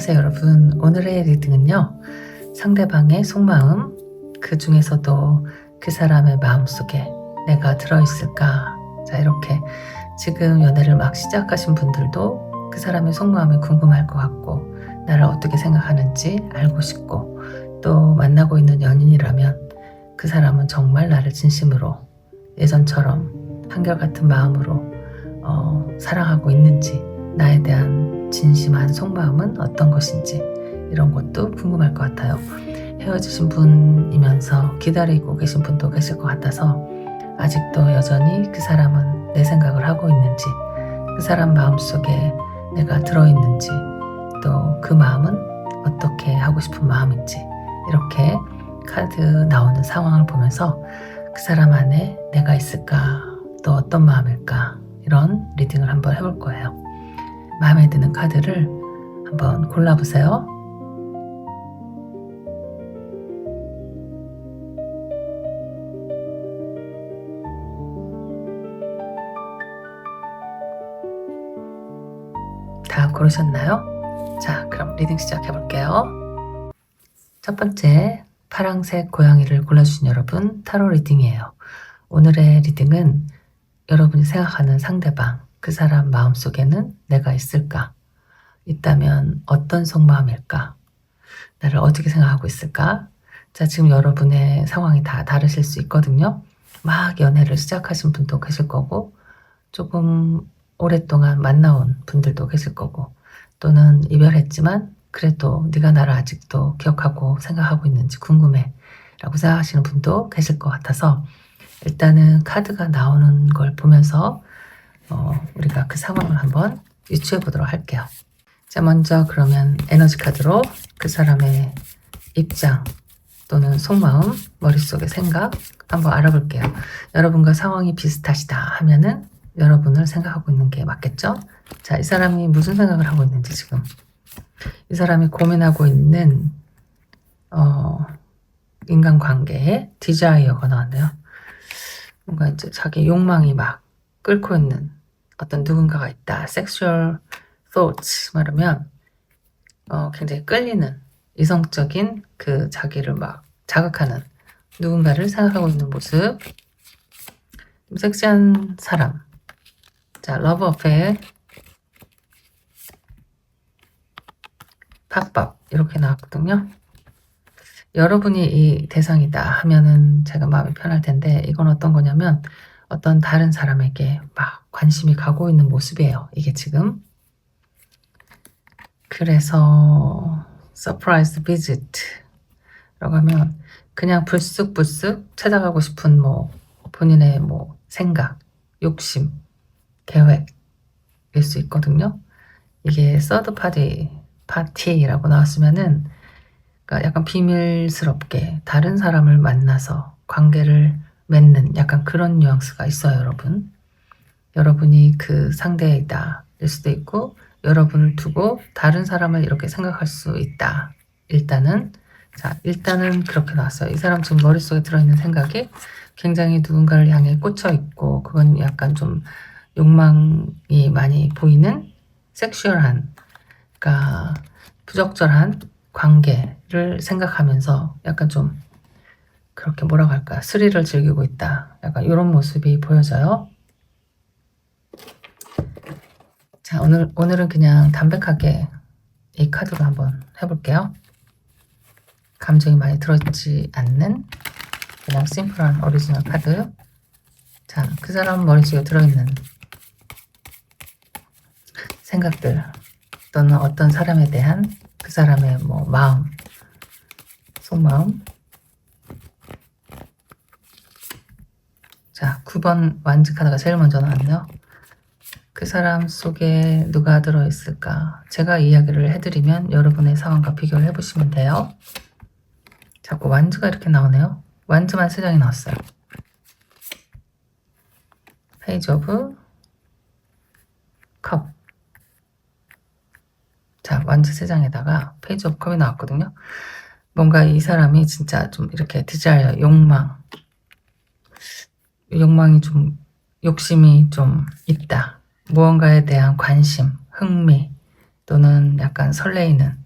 안녕하세요 여러분. 오늘의 리딩은요, 상대방의 속마음, 그 중에서도 그 사람의 마음속에 내가 들어있을까. 자, 이렇게 지금 연애를 막 시작하신 분들도 그 사람의 속마음이 궁금할 것 같고, 나를 어떻게 생각하는지 알고 싶고, 또 만나고 있는 연인이라면 그 사람은 정말 나를 진심으로 예전처럼 한결같은 마음으로 사랑하고 있는지, 나에 대한 진심한 속마음은 어떤 것인지, 이런 것도 궁금할 것 같아요. 헤어지신 분이면서 기다리고 계신 분도 계실 것 같아서, 아직도 여전히 그 사람은 내 생각을 하고 있는지, 그 사람 마음속에 내가 들어있는지, 또 그 마음은 어떻게 하고 싶은 마음인지, 이렇게 카드 나오는 상황을 보면서 그 사람 안에 내가 있을까, 또 어떤 마음일까, 이런 리딩을 한번 해볼 거예요. 마음에 드는 카드를 한번 골라보세요. 다 고르셨나요? 자, 그럼 리딩 시작해 볼게요. 첫 번째, 파랑색 고양이를 골라주신 여러분, 타로 리딩이에요. 오늘의 리딩은 여러분이 생각하는 상대방, 그 사람 마음속에는 내가 있을까? 있다면 어떤 속마음일까? 나를 어떻게 생각하고 있을까? 자, 지금 여러분의 상황이 다 다르실 수 있거든요. 막 연애를 시작하신 분도 계실 거고, 조금 오랫동안 만나온 분들도 계실 거고, 또는 이별했지만 그래도 네가 나를 아직도 기억하고 생각하고 있는지 궁금해 라고 생각하시는 분도 계실 것 같아서, 일단은 카드가 나오는 걸 보면서 우리가 그 상황을 한번 유추해 보도록 할게요. 자, 먼저 그러면 에너지 카드로 그 사람의 입장 또는 속마음, 머릿속의 생각 한번 알아볼게요. 여러분과 상황이 비슷하시다 하면은 여러분을 생각하고 있는 게 맞겠죠? 자, 이 사람이 무슨 생각을 하고 있는지, 지금 이 사람이 고민하고 있는 인간관계에 디자이어가 나왔네요. 뭔가 이제 자기 욕망이 막 끓고 있는 어떤 누군가가 있다. 섹슈얼 thoughts 말하면 굉장히 끌리는 이성적인 그 자기를 막 자극하는 누군가를 생각하고 있는 모습. 좀 섹시한 사람. 자, 러브 어페어, 팝밥 이렇게 나왔거든요. 여러분이 이 대상이다 하면은 제가 마음이 편할 텐데, 이건 어떤 거냐면 어떤 다른 사람에게 막 관심이 가고 있는 모습이에요, 이게 지금. 그래서 서프라이즈 비지트라고 하면 그냥 불쑥불쑥 찾아가고 싶은 본인의 생각, 욕심, 계획일 수 있거든요. 이게 서드 파티라고 나왔으면은, 그러니까 약간 비밀스럽게 다른 사람을 만나서 관계를 맺는 약간 그런 뉘앙스가 있어요, 여러분. 여러분이 그 상대이다 일 수도 있고, 여러분을 두고 다른 사람을 이렇게 생각할 수 있다. 일단은 그렇게 나왔어요. 이 사람 지금 머릿속에 들어있는 생각이 굉장히 누군가를 향해 꽂혀 있고, 그건 약간 좀 욕망이 많이 보이는 섹슈얼한, 그러니까 부적절한 관계를 생각하면서 약간 좀 그렇게 뭐라고 할까, 스릴을 즐기고 있다. 약간 이런 모습이 보여져요. 자, 오늘은 그냥 담백하게 이 카드로 한번 해볼게요. 감정이 많이 들어있지 않는 그냥 심플한 오리지널 카드. 자, 그 사람 머릿속에 들어있는 생각들, 또는 어떤 사람에 대한 그 사람의 마음, 속마음. 자, 9번 완즈 카드가 제일 먼저 나왔네요. 그 사람 속에 누가 들어있을까? 제가 이야기를 해드리면 여러분의 상황과 비교를 해보시면 돼요. 자꾸 완즈가 이렇게 나오네요. 완즈만 3장이 나왔어요. 페이지 오브 컵. 자, 완즈 3장에다가 페이지 오브 컵이 나왔거든요. 뭔가 이 사람이 진짜 좀 이렇게 디자이어, 욕망이 좀, 욕심이 좀 있다. 무언가에 대한 관심, 흥미, 또는 약간 설레이는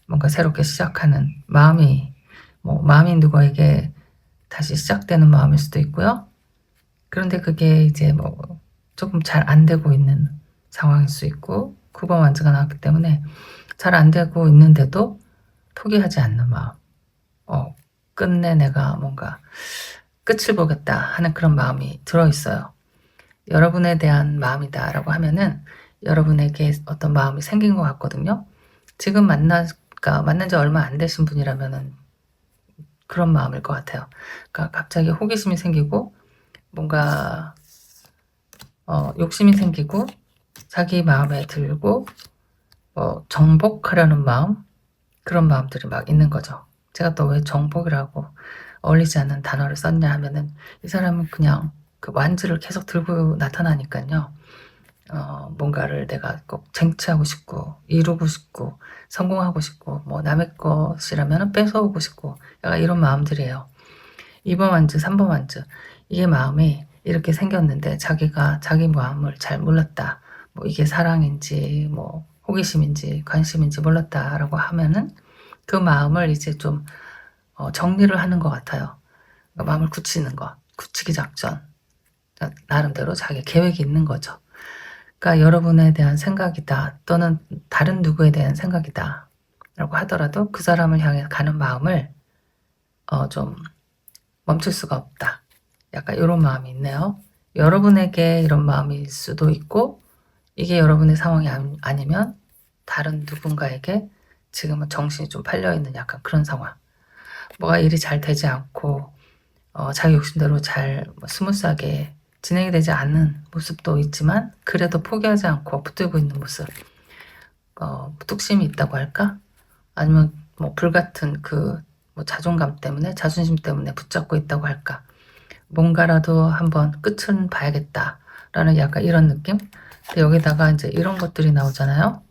뭔가 새롭게 시작하는 마음이 누구에게 다시 시작되는 마음일 수도 있고요. 그런데 그게 이제 조금 잘 안 되고 있는 상황일 수 있고 9번 완즈가 나왔기 때문에 잘 안 되고 있는데도 포기하지 않는 마음. 끝내 내가 뭔가 끝을 보겠다 하는 그런 마음이 들어있어요. 여러분에 대한 마음이다라고 하면은 여러분에게 어떤 마음이 생긴 것 같거든요. 지금 만난 지 얼마 안 되신 분이라면은 그런 마음일 것 같아요. 그러니까 갑자기 호기심이 생기고 뭔가 욕심이 생기고 자기 마음에 들고 정복하려는 마음, 그런 마음들이 막 있는 거죠. 제가 또 왜 정복이라고 어울리지 않는 단어를 썼냐 하면은 이 사람은 그냥 그 완주를 계속 들고 나타나니까요. 뭔가를 내가 꼭 쟁취하고 싶고 이루고 싶고 성공하고 싶고 남의 것이라면 뺏어오고 싶고 약간 이런 마음들이에요. 2번 완주, 3번 완주, 이게 마음이 이렇게 생겼는데 자기가 자기 마음을 잘 몰랐다. 이게 사랑인지 호기심인지 관심인지 몰랐다라고 하면은 그 마음을 이제 좀 정리를 하는 것 같아요. 그러니까 마음을 굳히는 것, 굳히기 작전. 나름대로 자기 계획이 있는 거죠. 그러니까 여러분에 대한 생각이다 또는 다른 누구에 대한 생각이다 라고 하더라도 그 사람을 향해 가는 마음을 좀 멈출 수가 없다. 약간 이런 마음이 있네요. 여러분에게 이런 마음일 수도 있고 이게 여러분의 상황이 아니면 다른 누군가에게 지금은 정신이 좀 팔려있는 약간 그런 상황. 뭐가 일이 잘 되지 않고 자기 욕심대로 잘 스무스하게 진행이 되지 않는 모습도 있지만 그래도 포기하지 않고 붙들고 있는 모습. 뚝심이 있다고 할까? 아니면 불같은 그 자존감 때문에 자존심 때문에 붙잡고 있다고 할까? 뭔가라도 한번 끝은 봐야겠다라는 약간 이런 느낌? 근데 여기다가 이제 이런 것들이 나오잖아요.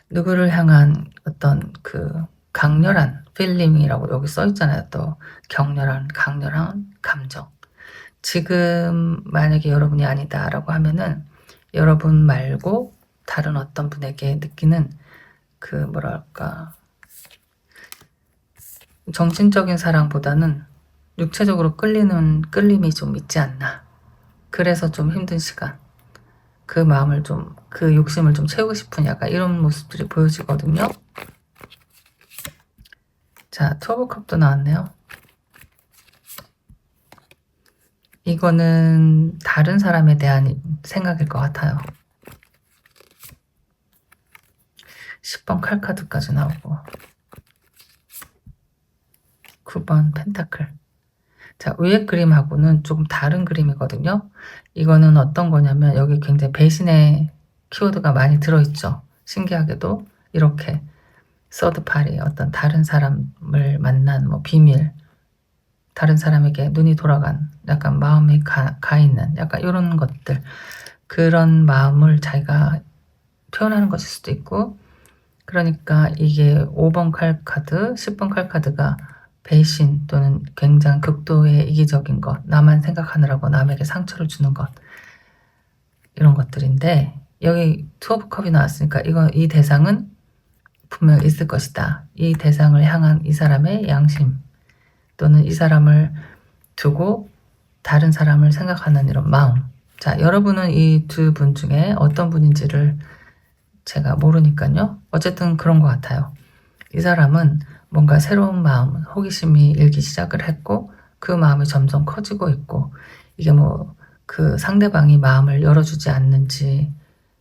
누구를 향한 어떤 그 강렬한 필링이라고 여기 써 있잖아요. 또 강렬한 감정. 지금 만약에 여러분이 아니다라고 하면은 여러분 말고 다른 어떤 분에게 느끼는 그 뭐랄까 정신적인 사랑보다는 육체적으로 끌림이 좀 있지 않나. 그래서 좀 힘든 시간. 그 마음을 좀, 그 욕심을 좀 채우고 싶은 약간 이런 모습들이 보여지거든요. 자, 투어컵도 나왔네요. 이거는 다른 사람에 대한 생각일 것 같아요. 10번 칼카드까지 나오고 9번 펜타클. 자, 위에 그림하고는 조금 다른 그림이거든요. 이거는 어떤 거냐면 여기 굉장히 배신의 키워드가 많이 들어있죠. 신기하게도 이렇게 서드파리, 어떤 다른 사람을 만난 비밀, 다른 사람에게 눈이 돌아간 약간 마음이 가 있는 약간 이런 것들, 그런 마음을 자기가 표현하는 것일 수도 있고, 그러니까 이게 5번 칼카드, 10번 칼카드가 배신 또는 굉장히 극도의 이기적인 것, 나만 생각하느라고 남에게 상처를 주는 것, 이런 것들인데 여기 투 오브 컵이 나왔으니까 이 대상은 분명 있을 것이다. 이 대상을 향한 이 사람의 양심 또는 이 사람을 두고 다른 사람을 생각하는 이런 마음. 자, 여러분은 이 두 분 중에 어떤 분인지를 제가 모르니까요. 어쨌든 그런 것 같아요. 이 사람은 뭔가 새로운 마음, 호기심이 일기 시작을 했고 그 마음이 점점 커지고 있고 이게 그 상대방이 마음을 열어주지 않는지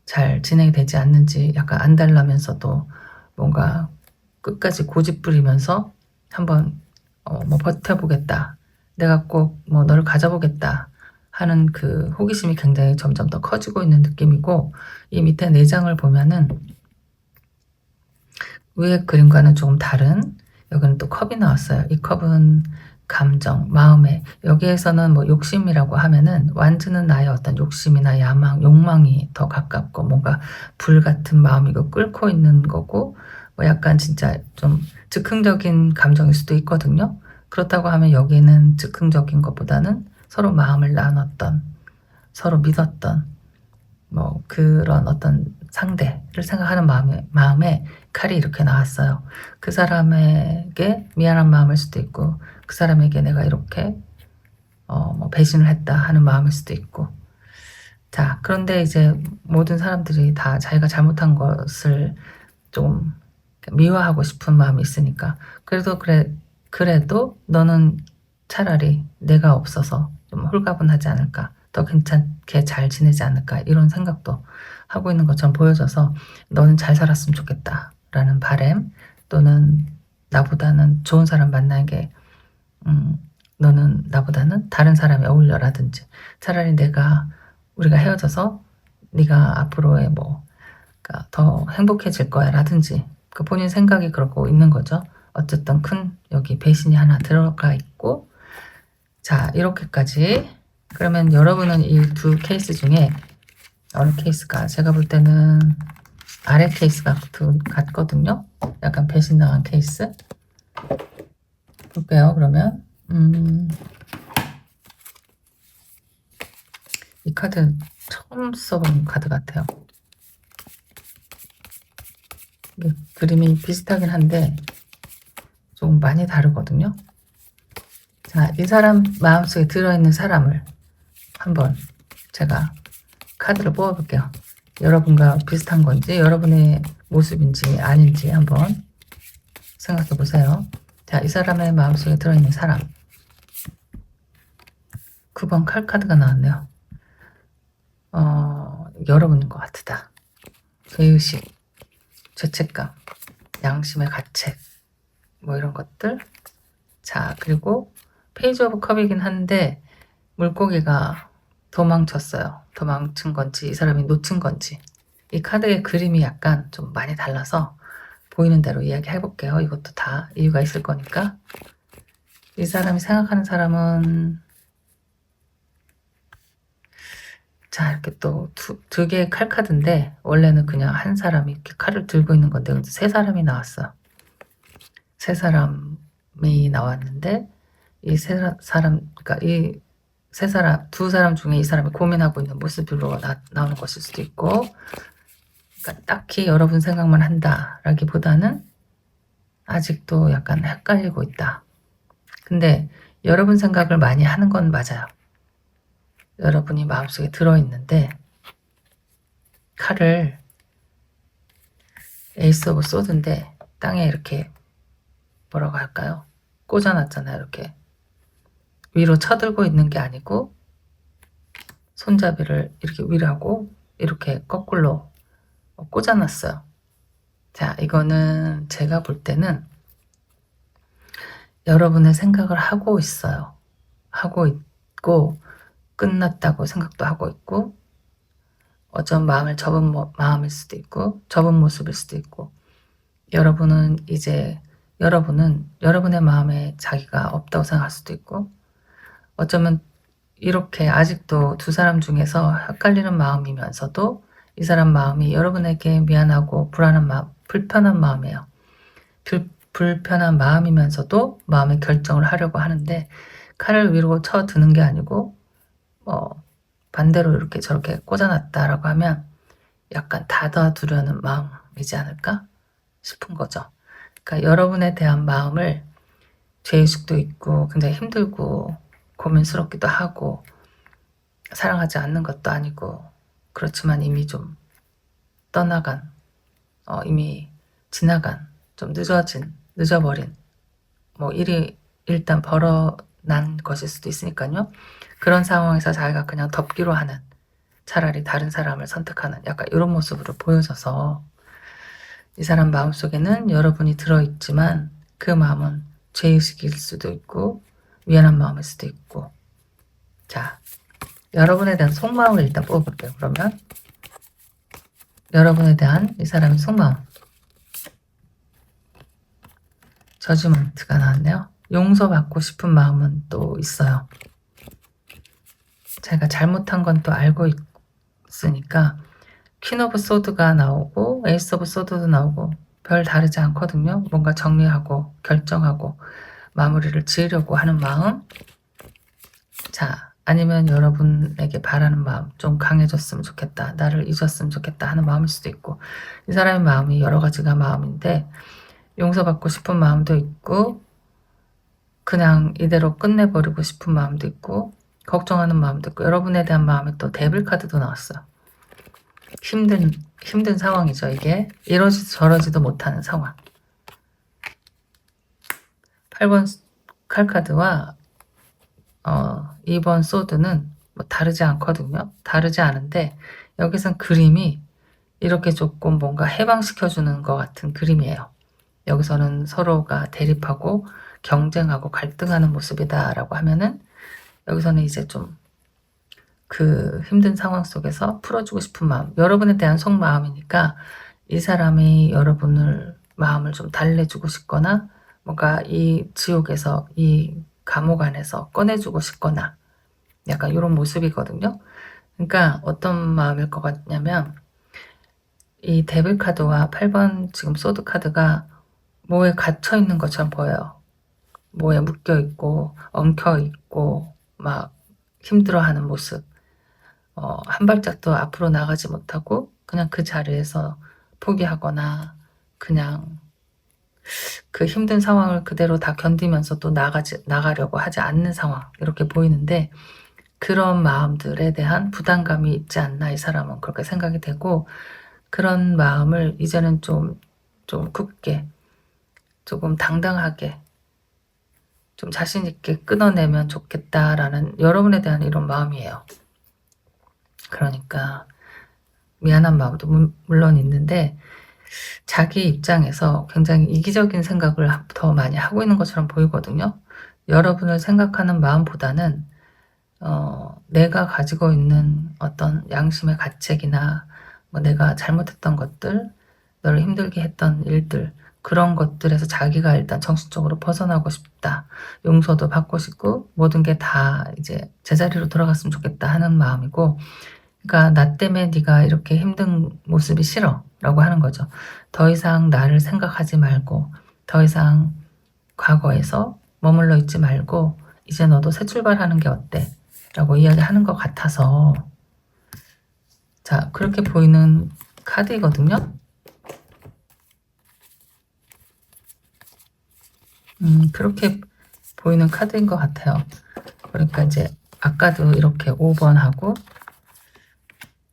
잘 진행이 되지 않는지 약간 안달나면서도 뭔가 끝까지 고집 부리면서 한번 버텨보겠다. 내가 꼭 너를 가져보겠다 하는 그 호기심이 굉장히 점점 더 커지고 있는 느낌이고 이 밑에 4장을 보면은 위에 그림과는 조금 다른 여기는 또 컵이 나왔어요. 이 컵은 감정, 마음에 여기에서는 욕심이라고 하면은 완즈는 나의 어떤 욕심이나 야망, 욕망이 더 가깝고 뭔가 불 같은 마음이고 끓고 있는 거고 약간 진짜 좀 즉흥적인 감정일 수도 있거든요. 그렇다고 하면 여기는 즉흥적인 것보다는 서로 마음을 나눴던 서로 믿었던 그런 어떤 상대를 생각하는 마음에 칼이 이렇게 나왔어요. 그 사람에게 미안한 마음일 수도 있고, 그 사람에게 내가 이렇게 뭐 배신을 했다 하는 마음일 수도 있고. 자, 그런데 이제 모든 사람들이 다 자기가 잘못한 것을 좀 미화하고 싶은 마음이 있으니까, 그래도 너는 차라리 내가 없어서 좀 홀가분하지 않을까, 더 괜찮게 잘 지내지 않을까, 이런 생각도 하고 있는 것처럼 보여져서 너는 잘 살았으면 좋겠다 라는 바람, 또는 나보다는 좋은 사람 만나는 게 너는 나보다는 다른 사람이 어울려라든지, 차라리 우리가 헤어져서 네가 앞으로의 그러니까 더 행복해질 거야 라든지, 그 본인 생각이 그러고 있는 거죠. 어쨌든 큰 여기 배신이 하나 들어가 있고. 자, 이렇게까지. 그러면 여러분은 이 두 케이스 중에 어느 케이스가, 제가 볼 때는 아래 케이스가 같거든요. 약간 배신당한 케이스. 볼게요. 그러면 이 카드 처음 써본 카드 같아요. 그림이 비슷하긴 한데 좀 많이 다르거든요. 자, 이 사람 마음속에 들어있는 사람을 한번 제가 카드를 뽑아볼게요. 여러분과 비슷한 건지, 여러분의 모습인지 아닌지 한번 생각해 보세요. 자, 이 사람의 마음속에 들어있는 사람. 9번 칼 카드가 나왔네요. 여러분인 것 같다. 죄의식, 죄책감, 양심의 가책, 뭐 이런 것들. 자, 그리고 페이지 오브 컵이긴 한데 물고기가 도망쳤어요. 도망친 건지 이 사람이 놓친 건지. 이 카드의 그림이 약간 좀 많이 달라서 보이는 대로 이야기해 볼게요. 이것도 다 이유가 있을 거니까. 이 사람이 생각하는 사람은, 자, 이렇게 또 두 개의 칼 카드인데 원래는 그냥 한 사람이 이렇게 칼을 들고 있는 건데 근데 세 사람이 나왔어요. 세 사람이 나왔는데 이 세 사람, 그러니까 이 세 사람, 두 사람 중에 이 사람이 고민하고 있는 모습으로 나오는 것일 수도 있고, 그러니까 딱히 여러분 생각만 한다라기보다는 아직도 약간 헷갈리고 있다. 근데 여러분 생각을 많이 하는 건 맞아요. 여러분이 마음속에 들어있는데 칼을 에이스 오브 소드인데 땅에 이렇게 뭐라고 할까요? 꽂아놨잖아요. 이렇게 위로 쳐들고 있는 게 아니고 손잡이를 이렇게 위로 하고 이렇게 거꾸로 꽂아놨어요. 자, 이거는 제가 볼 때는 여러분의 생각을 하고 있어요. 하고 있고 끝났다고 생각도 하고 있고, 어쩜 마음을 접은 마음일 수도 있고 접은 모습일 수도 있고, 여러분은 여러분의 마음에 자기가 없다고 생각할 수도 있고, 어쩌면 이렇게 아직도 두 사람 중에서 헷갈리는 마음이면서도 이 사람 마음이 여러분에게 미안하고 불편한 마음이에요. 불편한 마음이면서도 마음의 결정을 하려고 하는데 칼을 위로 쳐드는 게 아니고 반대로 이렇게 저렇게 꽂아놨다라고 하면 약간 닫아두려는 마음이지 않을까 싶은 거죠. 그러니까 여러분에 대한 마음을, 죄의식도 있고 굉장히 힘들고 고민스럽기도 하고 사랑하지 않는 것도 아니고, 그렇지만 이미 좀 떠나간, 이미 지나간, 좀 늦어버린 일이 일단 벌어난 것일 수도 있으니까요. 그런 상황에서 자기가 그냥 덮기로 하는, 차라리 다른 사람을 선택하는 약간 이런 모습으로 보여져서 이 사람 마음속에는 여러분이 들어있지만 그 마음은 죄의식일 수도 있고 미안한 마음일 수도 있고. 자, 여러분에 대한 속마음을 일단 뽑아볼게요. 그러면 여러분에 대한 이 사람의 속마음. 저지먼트가 나왔네요. 용서받고 싶은 마음은 또 있어요. 제가 잘못한 건 또 알고 있으니까 퀸 오브 소드가 나오고 에이스 오브 소드도 나오고 별 다르지 않거든요. 뭔가 정리하고 결정하고 마무리를 지으려고 하는 마음. 자, 아니면 여러분에게 바라는 마음, 좀 강해졌으면 좋겠다, 나를 잊었으면 좋겠다 하는 마음일 수도 있고, 이 사람의 마음이 여러 가지가 마음인데 용서받고 싶은 마음도 있고 그냥 이대로 끝내버리고 싶은 마음도 있고 걱정하는 마음도 있고, 여러분에 대한 마음이 또 데빌 카드도 나왔어요. 힘든 상황이죠. 이게 이러지도 저러지도 못하는 상황. 8번 칼카드와 2번 소드는 뭐 다르지 않거든요. 다르지 않은데 여기선 그림이 이렇게 조금 뭔가 해방시켜주는 것 같은 그림이에요. 여기서는 서로가 대립하고 경쟁하고 갈등하는 모습이다 라고 하면은, 여기서는 이제 좀 그 힘든 상황 속에서 풀어주고 싶은 마음, 여러분에 대한 속마음이니까 이 사람이 여러분을 마음을 좀 달래주고 싶거나 뭔가 이 지옥에서, 이 감옥 안에서 꺼내주고 싶거나 약간 이런 모습이거든요. 그러니까 어떤 마음일 것 같냐면, 이 데빌 카드와 8번 지금 소드 카드가 뭐에 갇혀 있는 것처럼 보여요. 뭐에 묶여 있고 엉켜 있고 막 힘들어하는 모습. 한 발짝도 앞으로 나가지 못하고 그냥 그 자리에서 포기하거나 그냥 그 힘든 상황을 그대로 다 견디면서 또 나가려고 하지 않는 상황, 이렇게 보이는데, 그런 마음들에 대한 부담감이 있지 않나 이 사람은 그렇게 생각이 되고, 그런 마음을 이제는 좀 굳게, 조금 당당하게, 좀 자신 있게 끊어내면 좋겠다라는 여러분에 대한 이런 마음이에요. 그러니까 미안한 마음도 물론 있는데 자기 입장에서 굉장히 이기적인 생각을 더 많이 하고 있는 것처럼 보이거든요. 여러분을 생각하는 마음보다는 내가 가지고 있는 어떤 양심의 가책이나 뭐 내가 잘못했던 것들, 너를 힘들게 했던 일들, 그런 것들에서 자기가 일단 정신적으로 벗어나고 싶다, 용서도 받고 싶고 모든 게 다 이제 제자리로 돌아갔으면 좋겠다 하는 마음이고, 그러니까 나 때문에 네가 이렇게 힘든 모습이 싫어 라고 하는 거죠. 더 이상 나를 생각하지 말고, 더 이상 과거에서 머물러 있지 말고 이제 너도 새 출발하는 게 어때? 라고 이야기하는 것 같아서, 자, 그렇게 보이는 카드이거든요. 그렇게 보이는 카드인 것 같아요. 그러니까 이제 아까도 이렇게 5번하고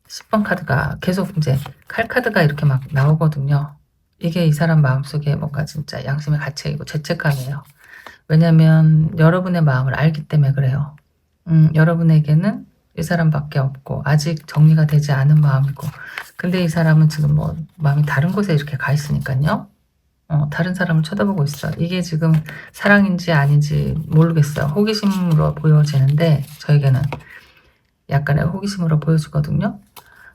10번 카드가 계속 이제 칼카드가 이렇게 막 나오거든요. 이게 이 사람 마음속에 뭔가 진짜 양심의 가책이고 죄책감이에요. 왜냐면 여러분의 마음을 알기 때문에 그래요. 여러분에게는 이 사람밖에 없고 아직 정리가 되지 않은 마음이고, 근데 이 사람은 지금 뭐 마음이 다른 곳에 이렇게 가 있으니까요. 다른 사람을 쳐다보고 있어요. 이게 지금 사랑인지 아닌지 모르겠어요. 호기심으로 보여지는데 저에게는 약간의 호기심으로 보여지거든요.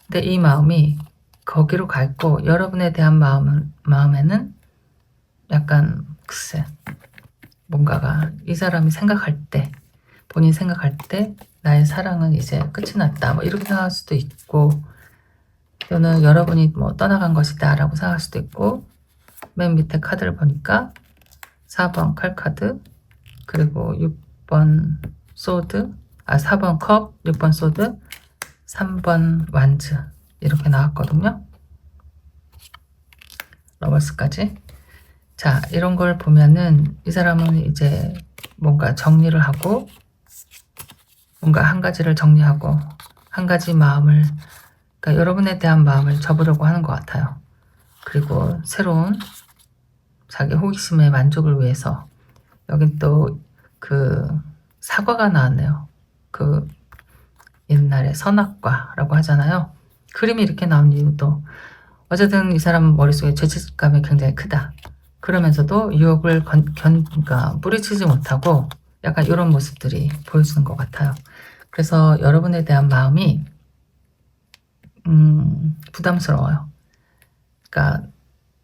근데 이 마음이 거기로 가 있고, 여러분에 대한 마음에는 약간 글쎄, 뭔가가 이 사람이 생각할 때, 본인 생각할 때 나의 사랑은 이제 끝이 났다 뭐 이렇게 생각할 수도 있고, 또는 여러분이 뭐 떠나간 것이다 라고 생각할 수도 있고, 맨 밑에 카드를 보니까 4번 칼카드, 그리고 6번 소드, 4번 컵, 6번 소드, 3번 완즈 이렇게 나왔거든요. 러버스까지. 자, 이런 걸 보면은 이 사람은 이제 뭔가 정리를 하고, 뭔가 한 가지를 정리하고 한 가지 마음을, 그러니까 여러분에 대한 마음을 접으려고 하는 것 같아요. 그리고 새로운 자기 호기심의 만족을 위해서, 여긴 또 그 사과가 나왔네요. 그 옛날에 선악과라고 하잖아요. 그림이 이렇게 나온 이유도, 어쨌든 이 사람 머릿속에 죄책감이 굉장히 크다. 그러면서도 유혹을 그러니까 뿌리치지 못하고 약간 이런 모습들이 보여주는 것 같아요. 그래서 여러분에 대한 마음이 부담스러워요. 그러니까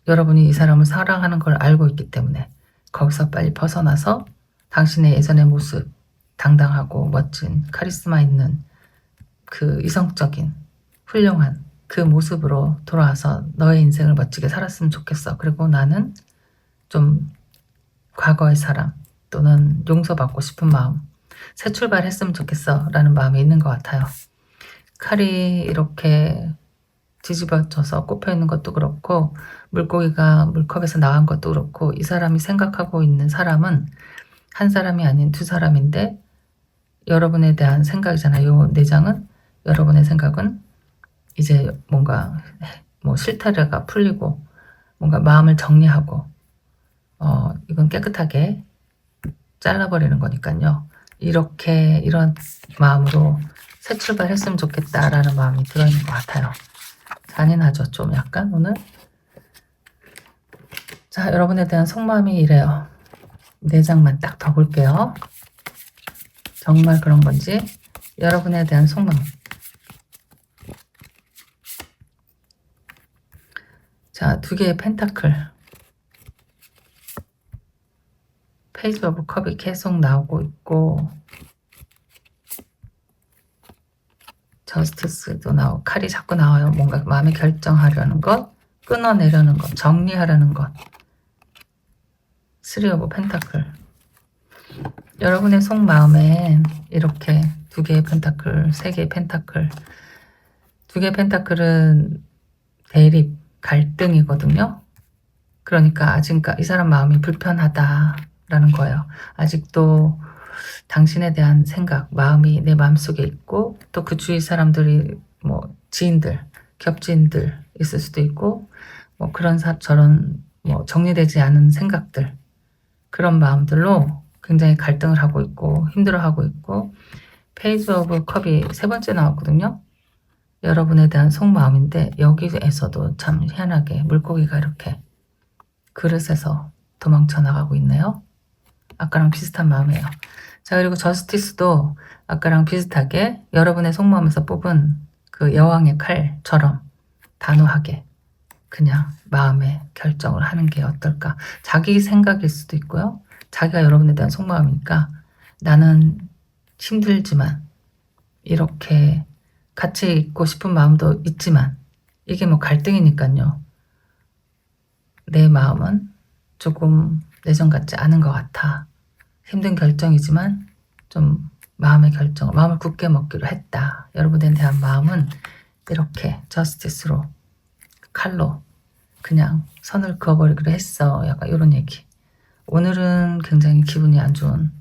여러분이 이 사람을 사랑하는 걸 알고 있기 때문에 거기서 빨리 벗어나서 당신의 예전의 모습, 당당하고 멋진 카리스마 있는 그 이성적인 훌륭한 그 모습으로 돌아와서 너의 인생을 멋지게 살았으면 좋겠어. 그리고 나는 좀 과거의 사랑 또는 용서받고 싶은 마음, 새 출발했으면 좋겠어 라는 마음이 있는 것 같아요. 칼이 이렇게 뒤집어져서 꼽혀있는 것도 그렇고 물고기가 물컵에서 나간 것도 그렇고 이 사람이 생각하고 있는 사람은 한 사람이 아닌 두 사람인데 여러분에 대한 생각이잖아요. 이 내장은 여러분의 생각은 이제 뭔가 뭐 실타래가 풀리고 뭔가 마음을 정리하고 이건 깨끗하게 잘라버리는 거니까요. 이렇게 이런 마음으로 새 출발했으면 좋겠다라는 마음이 들어있는 것 같아요. 잔인하죠, 좀 약간 오늘. 자, 여러분에 대한 속마음이 이래요. 4장만 딱 더 볼게요. 정말 그런 건지 여러분에 대한 속마음. 자, 2개의 펜타클. 페이지 오브 컵이 계속 나오고 있고 저스티스도 나오고 칼이 자꾸 나와요. 뭔가 마음에 결정하려는 것, 끊어내려는 것, 정리하려는 것. 3 오브 펜타클. 여러분의 속마음에 이렇게 2개의 펜타클, 3개의 펜타클. 2개의 펜타클은 대립, 갈등이거든요. 그러니까 아직 이 사람 마음이 불편하다라는 거예요. 아직도 당신에 대한 생각, 마음이 내 마음속에 있고 또 그 주위 사람들이 뭐 지인들, 겹지인들 있을 수도 있고 뭐 그런 저런 뭐 정리되지 않은 생각들, 그런 마음들로 굉장히 갈등을 하고 있고 힘들어하고 있고 페이지 오브 컵이 3번째 나왔거든요. 여러분에 대한 속마음인데 여기에서도 참 희한하게 물고기가 이렇게 그릇에서 도망쳐 나가고 있네요. 아까랑 비슷한 마음이에요. 자, 그리고 저스티스도 아까랑 비슷하게 여러분의 속마음에서 뽑은 그 여왕의 칼처럼 단호하게 그냥 마음의 결정을 하는 게 어떨까. 자기 생각일 수도 있고요. 자기가 여러분에 대한 속마음이니까 나는 힘들지만 이렇게 같이 있고 싶은 마음도 있지만 이게 뭐 갈등이니까요. 내 마음은 조금 예전 같지 않은 것 같아. 힘든 결정이지만 좀 마음의 결정을, 마음을 굳게 먹기로 했다. 여러분에 대한 마음은 이렇게 저스티스로 칼로 그냥 선을 그어버리기로 했어. 약간 이런 얘기. 오늘은 굉장히 기분이 안 좋은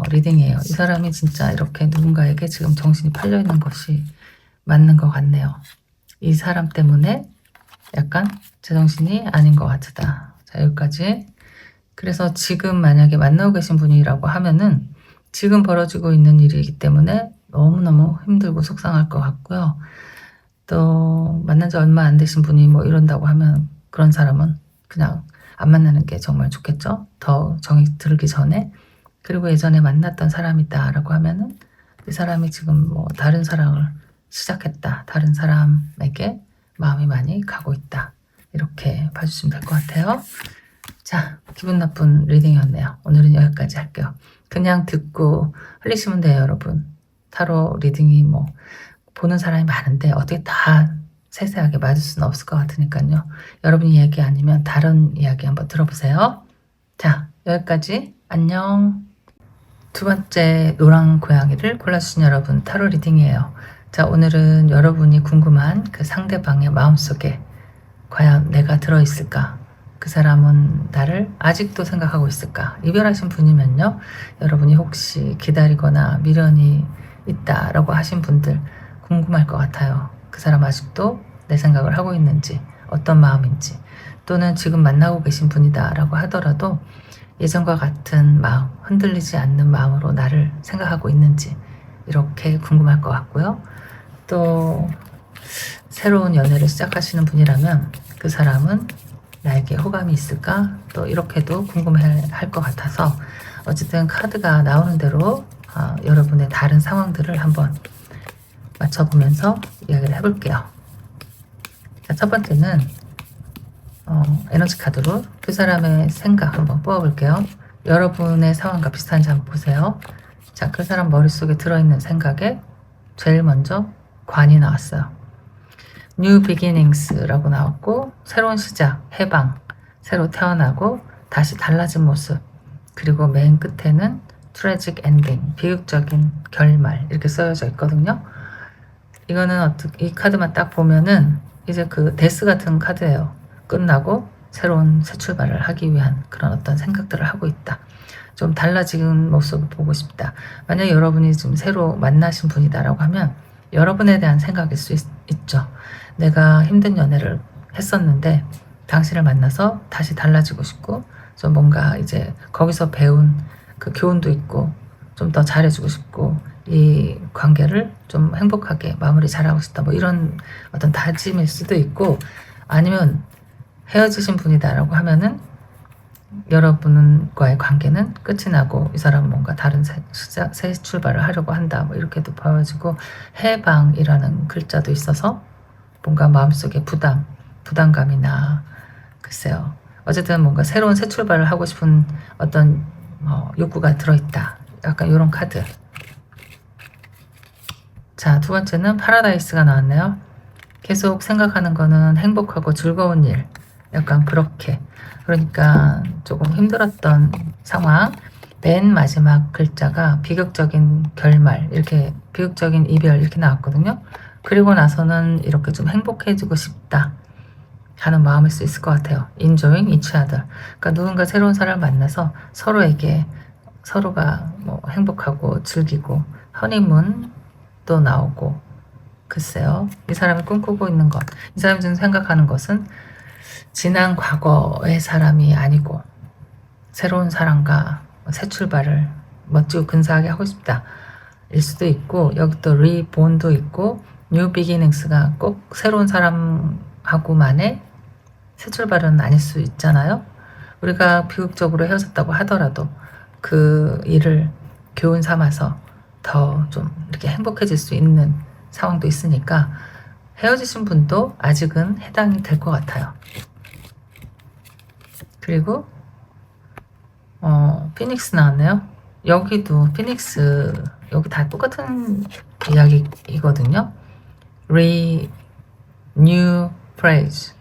리딩이에요. 이 사람이 진짜 이렇게 누군가에게 지금 정신이 팔려있는 것이 맞는 것 같네요. 이 사람 때문에 약간 제정신이 아닌 것 같다. 자, 여기까지. 그래서 지금 만약에 만나고 계신 분이라고 하면은 지금 벌어지고 있는 일이기 때문에 너무너무 힘들고 속상할 것 같고요. 또 만난 지 얼마 안 되신 분이 뭐 이런다고 하면 그런 사람은 그냥 안 만나는 게 정말 좋겠죠. 더 정이 들기 전에. 그리고 예전에 만났던 사람이다 라고 하면은 이 사람이 지금 뭐 다른 사랑을 시작했다. 다른 사람에게 마음이 많이 가고 있다. 이렇게 봐주시면 될 것 같아요. 자, 기분 나쁜 리딩이었네요. 오늘은 여기까지 할게요. 그냥 듣고 흘리시면 돼요, 여러분. 타로 리딩이 뭐 보는 사람이 많은데 어떻게 다 세세하게 맞을 수는 없을 것 같으니까요. 여러분 이야기 아니면 다른 이야기 한번 들어보세요. 자, 여기까지. 안녕. 2번째 노랑 고양이를 골라주신 여러분 타로 리딩이에요. 자, 오늘은 여러분이 궁금한 그 상대방의 마음속에 과연 내가 들어있을까? 그 사람은 나를 아직도 생각하고 있을까? 이별하신 분이면요. 여러분이 혹시 기다리거나 미련이 있다라고 하신 분들 궁금할 것 같아요. 그 사람 아직도 내 생각을 하고 있는지, 어떤 마음인지, 또는 지금 만나고 계신 분이다라고 하더라도 예전과 같은 마음, 흔들리지 않는 마음으로 나를 생각하고 있는지 이렇게 궁금할 것 같고요. 또 새로운 연애를 시작하시는 분이라면 그 사람은 나에게 호감이 있을까? 또 이렇게도 궁금해할 것 같아서 어쨌든 카드가 나오는 대로 여러분의 다른 상황들을 한번 맞춰보면서 이야기를 해볼게요. 자, 첫 번째는 에너지 카드로 그 사람의 생각 한번 뽑아볼게요. 여러분의 상황과 비슷한지 한번 보세요. 자, 그 사람 머릿속에 들어있는 생각에 제일 먼저 관이 나왔어요. New Beginnings라고 나왔고 새로운 시작, 해방, 새로 태어나고 다시 달라진 모습, 그리고 맨 끝에는 tragic ending, 비극적인 결말 이렇게 쓰여져 있거든요. 이거는 어떻게 이 카드만 딱 보면은 이제 그 데스 같은 카드예요. 끝나고 새로운 새 출발을 하기 위한 그런 어떤 생각들을 하고 있다. 좀 달라진 모습을 보고 싶다. 만약 여러분이 지금 새로 만나신 분이다라고 하면 여러분에 대한 생각일 수 있죠. 내가 힘든 연애를 했었는데 당신을 만나서 다시 달라지고 싶고 좀 뭔가 이제 거기서 배운 그 교훈도 있고 좀 더 잘해주고 싶고 이 관계를 좀 행복하게 마무리 잘하고 싶다. 뭐 이런 어떤 다짐일 수도 있고 아니면 헤어지신 분이다라고 하면은 여러분과의 관계는 끝이 나고 이 사람은 뭔가 다른 새 출발을 하려고 한다. 뭐 이렇게도 보여지고 해방이라는 글자도 있어서 뭔가 마음속에 부담감이나 글쎄요. 어쨌든 뭔가 새로운 새 출발을 하고 싶은 어떤 욕구가 들어있다. 약간 이런 카드. 자, 두 번째는 파라다이스가 나왔네요. 계속 생각하는 거는 행복하고 즐거운 일. 약간 그렇게. 그러니까 조금 힘들었던 상황. 맨 마지막 글자가 비극적인 결말, 이렇게 비극적인 이별 이렇게 나왔거든요. 그리고 나서는 이렇게 좀 행복해지고 싶다 하는 마음일 수 있을 것 같아요. Enjoying each other. 그러니까 누군가 새로운 사람을 만나서 서로에게 서로가 뭐 행복하고 즐기고 허니문도 나오고 글쎄요. 이 사람이 꿈꾸고 있는 것, 이 사람이 지금 생각하는 것은 지난 과거의 사람이 아니고 새로운 사람과 새 출발을 멋지고 근사하게 하고 싶다 일 수도 있고 여기 또 리본도 있고 뉴 비기닝스가 꼭 새로운 사람하고만의 새 출발은 아닐 수 있잖아요. 우리가 비극적으로 헤어졌다고 하더라도 그 일을 교훈 삼아서 더 좀 이렇게 행복해질 수 있는 상황도 있으니까 헤어지신 분도 아직은 해당이 될 것 같아요. 그리고 피닉스 나왔네요. 여기도 피닉스 여기 다 똑같은 이야기이거든요. Renew praise.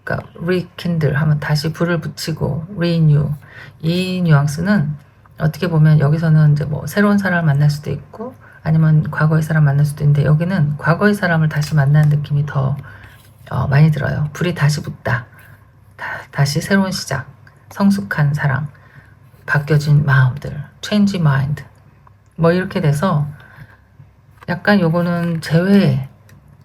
그러니까 rekindle 하면 다시 불을 붙이고 renew. 이 뉘앙스는 어떻게 보면 여기서는 이제 뭐 새로운 사람을 만날 수도 있고 아니면 과거의 사람 만날 수도 있는데 여기는 과거의 사람을 다시 만나는 느낌이 더 많이 들어요. 불이 다시 붙다. 다시 새로운 시작. 성숙한 사랑. 바뀌어진 마음들. change mind. 뭐 이렇게 돼서 약간 요거는 제외의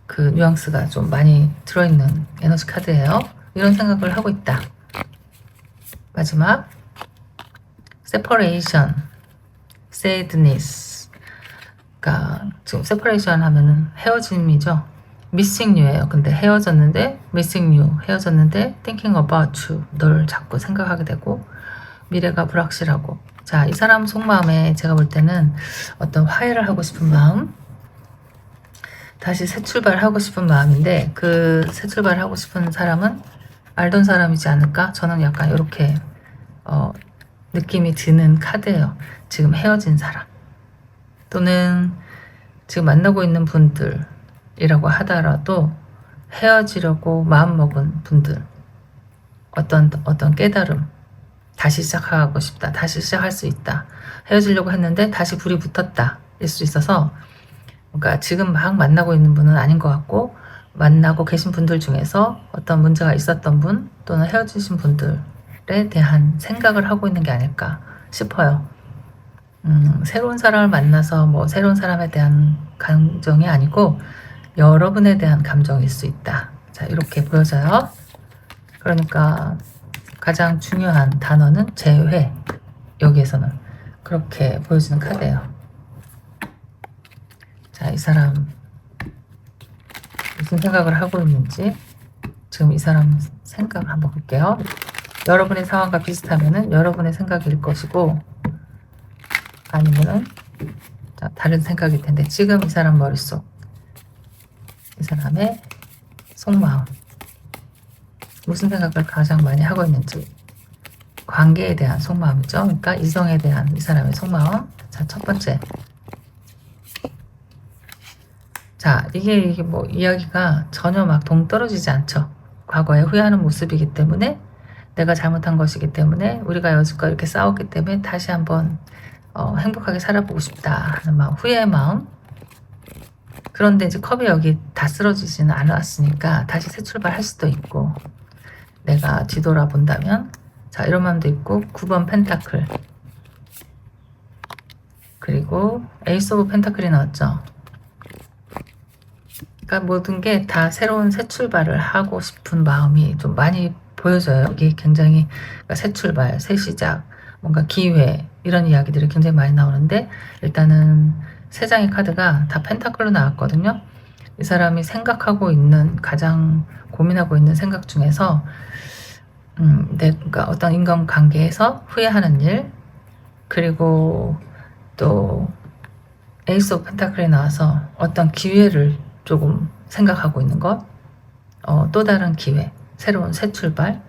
그 뉘앙스가 좀 많이 들어있는 에너지 카드예요. 이런 생각을 하고 있다. 마지막 separation, sadness. 그러니까 지금 separation 하면은 헤어짐이죠. missing you예요. 근데 헤어졌는데 missing you, 헤어졌는데 thinking about you, 널 자꾸 생각하게 되고 미래가 불확실하고. 자, 이 사람 속마음에 제가 볼 때는 어떤 화해를 하고 싶은 마음, 다시 새 출발하고 싶은 마음인데 그 새 출발하고 싶은 사람은 알던 사람이지 않을까? 저는 약간 이렇게 느낌이 드는 카드예요. 지금 헤어진 사람 또는 지금 만나고 있는 분들이라고 하더라도 헤어지려고 마음먹은 분들 어떤 깨달음 다시 시작하고 싶다. 다시 시작할 수 있다. 헤어지려고 했는데 다시 불이 붙었다. 일 수 있어서 그러니까 지금 막 만나고 있는 분은 아닌 것 같고 만나고 계신 분들 중에서 어떤 문제가 있었던 분 또는 헤어지신 분들에 대한 생각을 하고 있는 게 아닐까 싶어요. 새로운 사람을 만나서 뭐 새로운 사람에 대한 감정이 아니고 여러분에 대한 감정일 수 있다. 자, 이렇게 보여져요. 그러니까 가장 중요한 단어는 재회. 여기에서는 그렇게 보여지는 카드예요. 자, 이 사람 무슨 생각을 하고 있는지 지금 이 사람 생각 한번 볼게요. 여러분의 상황과 비슷하면은 여러분의 생각일 것이고 아니면은 다른 생각일 텐데 지금 이 사람 머릿속 이 사람의 속마음 무슨 생각을 가장 많이 하고 있는지 관계에 대한 속마음이죠. 그러니까 이성에 대한 이 사람의 속마음. 자, 첫 번째. 자, 이게 뭐 이야기가 전혀 막 동떨어지지 않죠. 과거에 후회하는 모습이기 때문에 내가 잘못한 것이기 때문에 우리가 여지껏 이렇게 싸웠기 때문에 다시 한번 행복하게 살아보고 싶다 하는 마음, 후회의 마음. 그런데 이제 컵이 여기 다 쓰러지지는 않았으니까 다시 새 출발할 수도 있고, 내가 뒤돌아본다면 자 이런 마음도 있고, 9번 펜타클, 그리고 에이스 오브 펜타클이 나왔죠. 그러니까 모든 게 다 새로운 새 출발을 하고 싶은 마음이 좀 많이 보여져요. 여기 굉장히 그러니까 새 출발, 새 시작, 뭔가 기회, 이런 이야기들이 굉장히 많이 나오는데, 일단은 세 장의 카드가 다 펜타클로 나왔거든요. 이 사람이 생각하고 있는, 가장 고민하고 있는 생각 중에서 그러니까 어떤 인간관계에서 후회하는 일, 그리고 또 에이스 오브 펜타클이 나와서 어떤 기회를 조금 생각하고 있는 것, 또 다른 기회, 새로운 새 출발.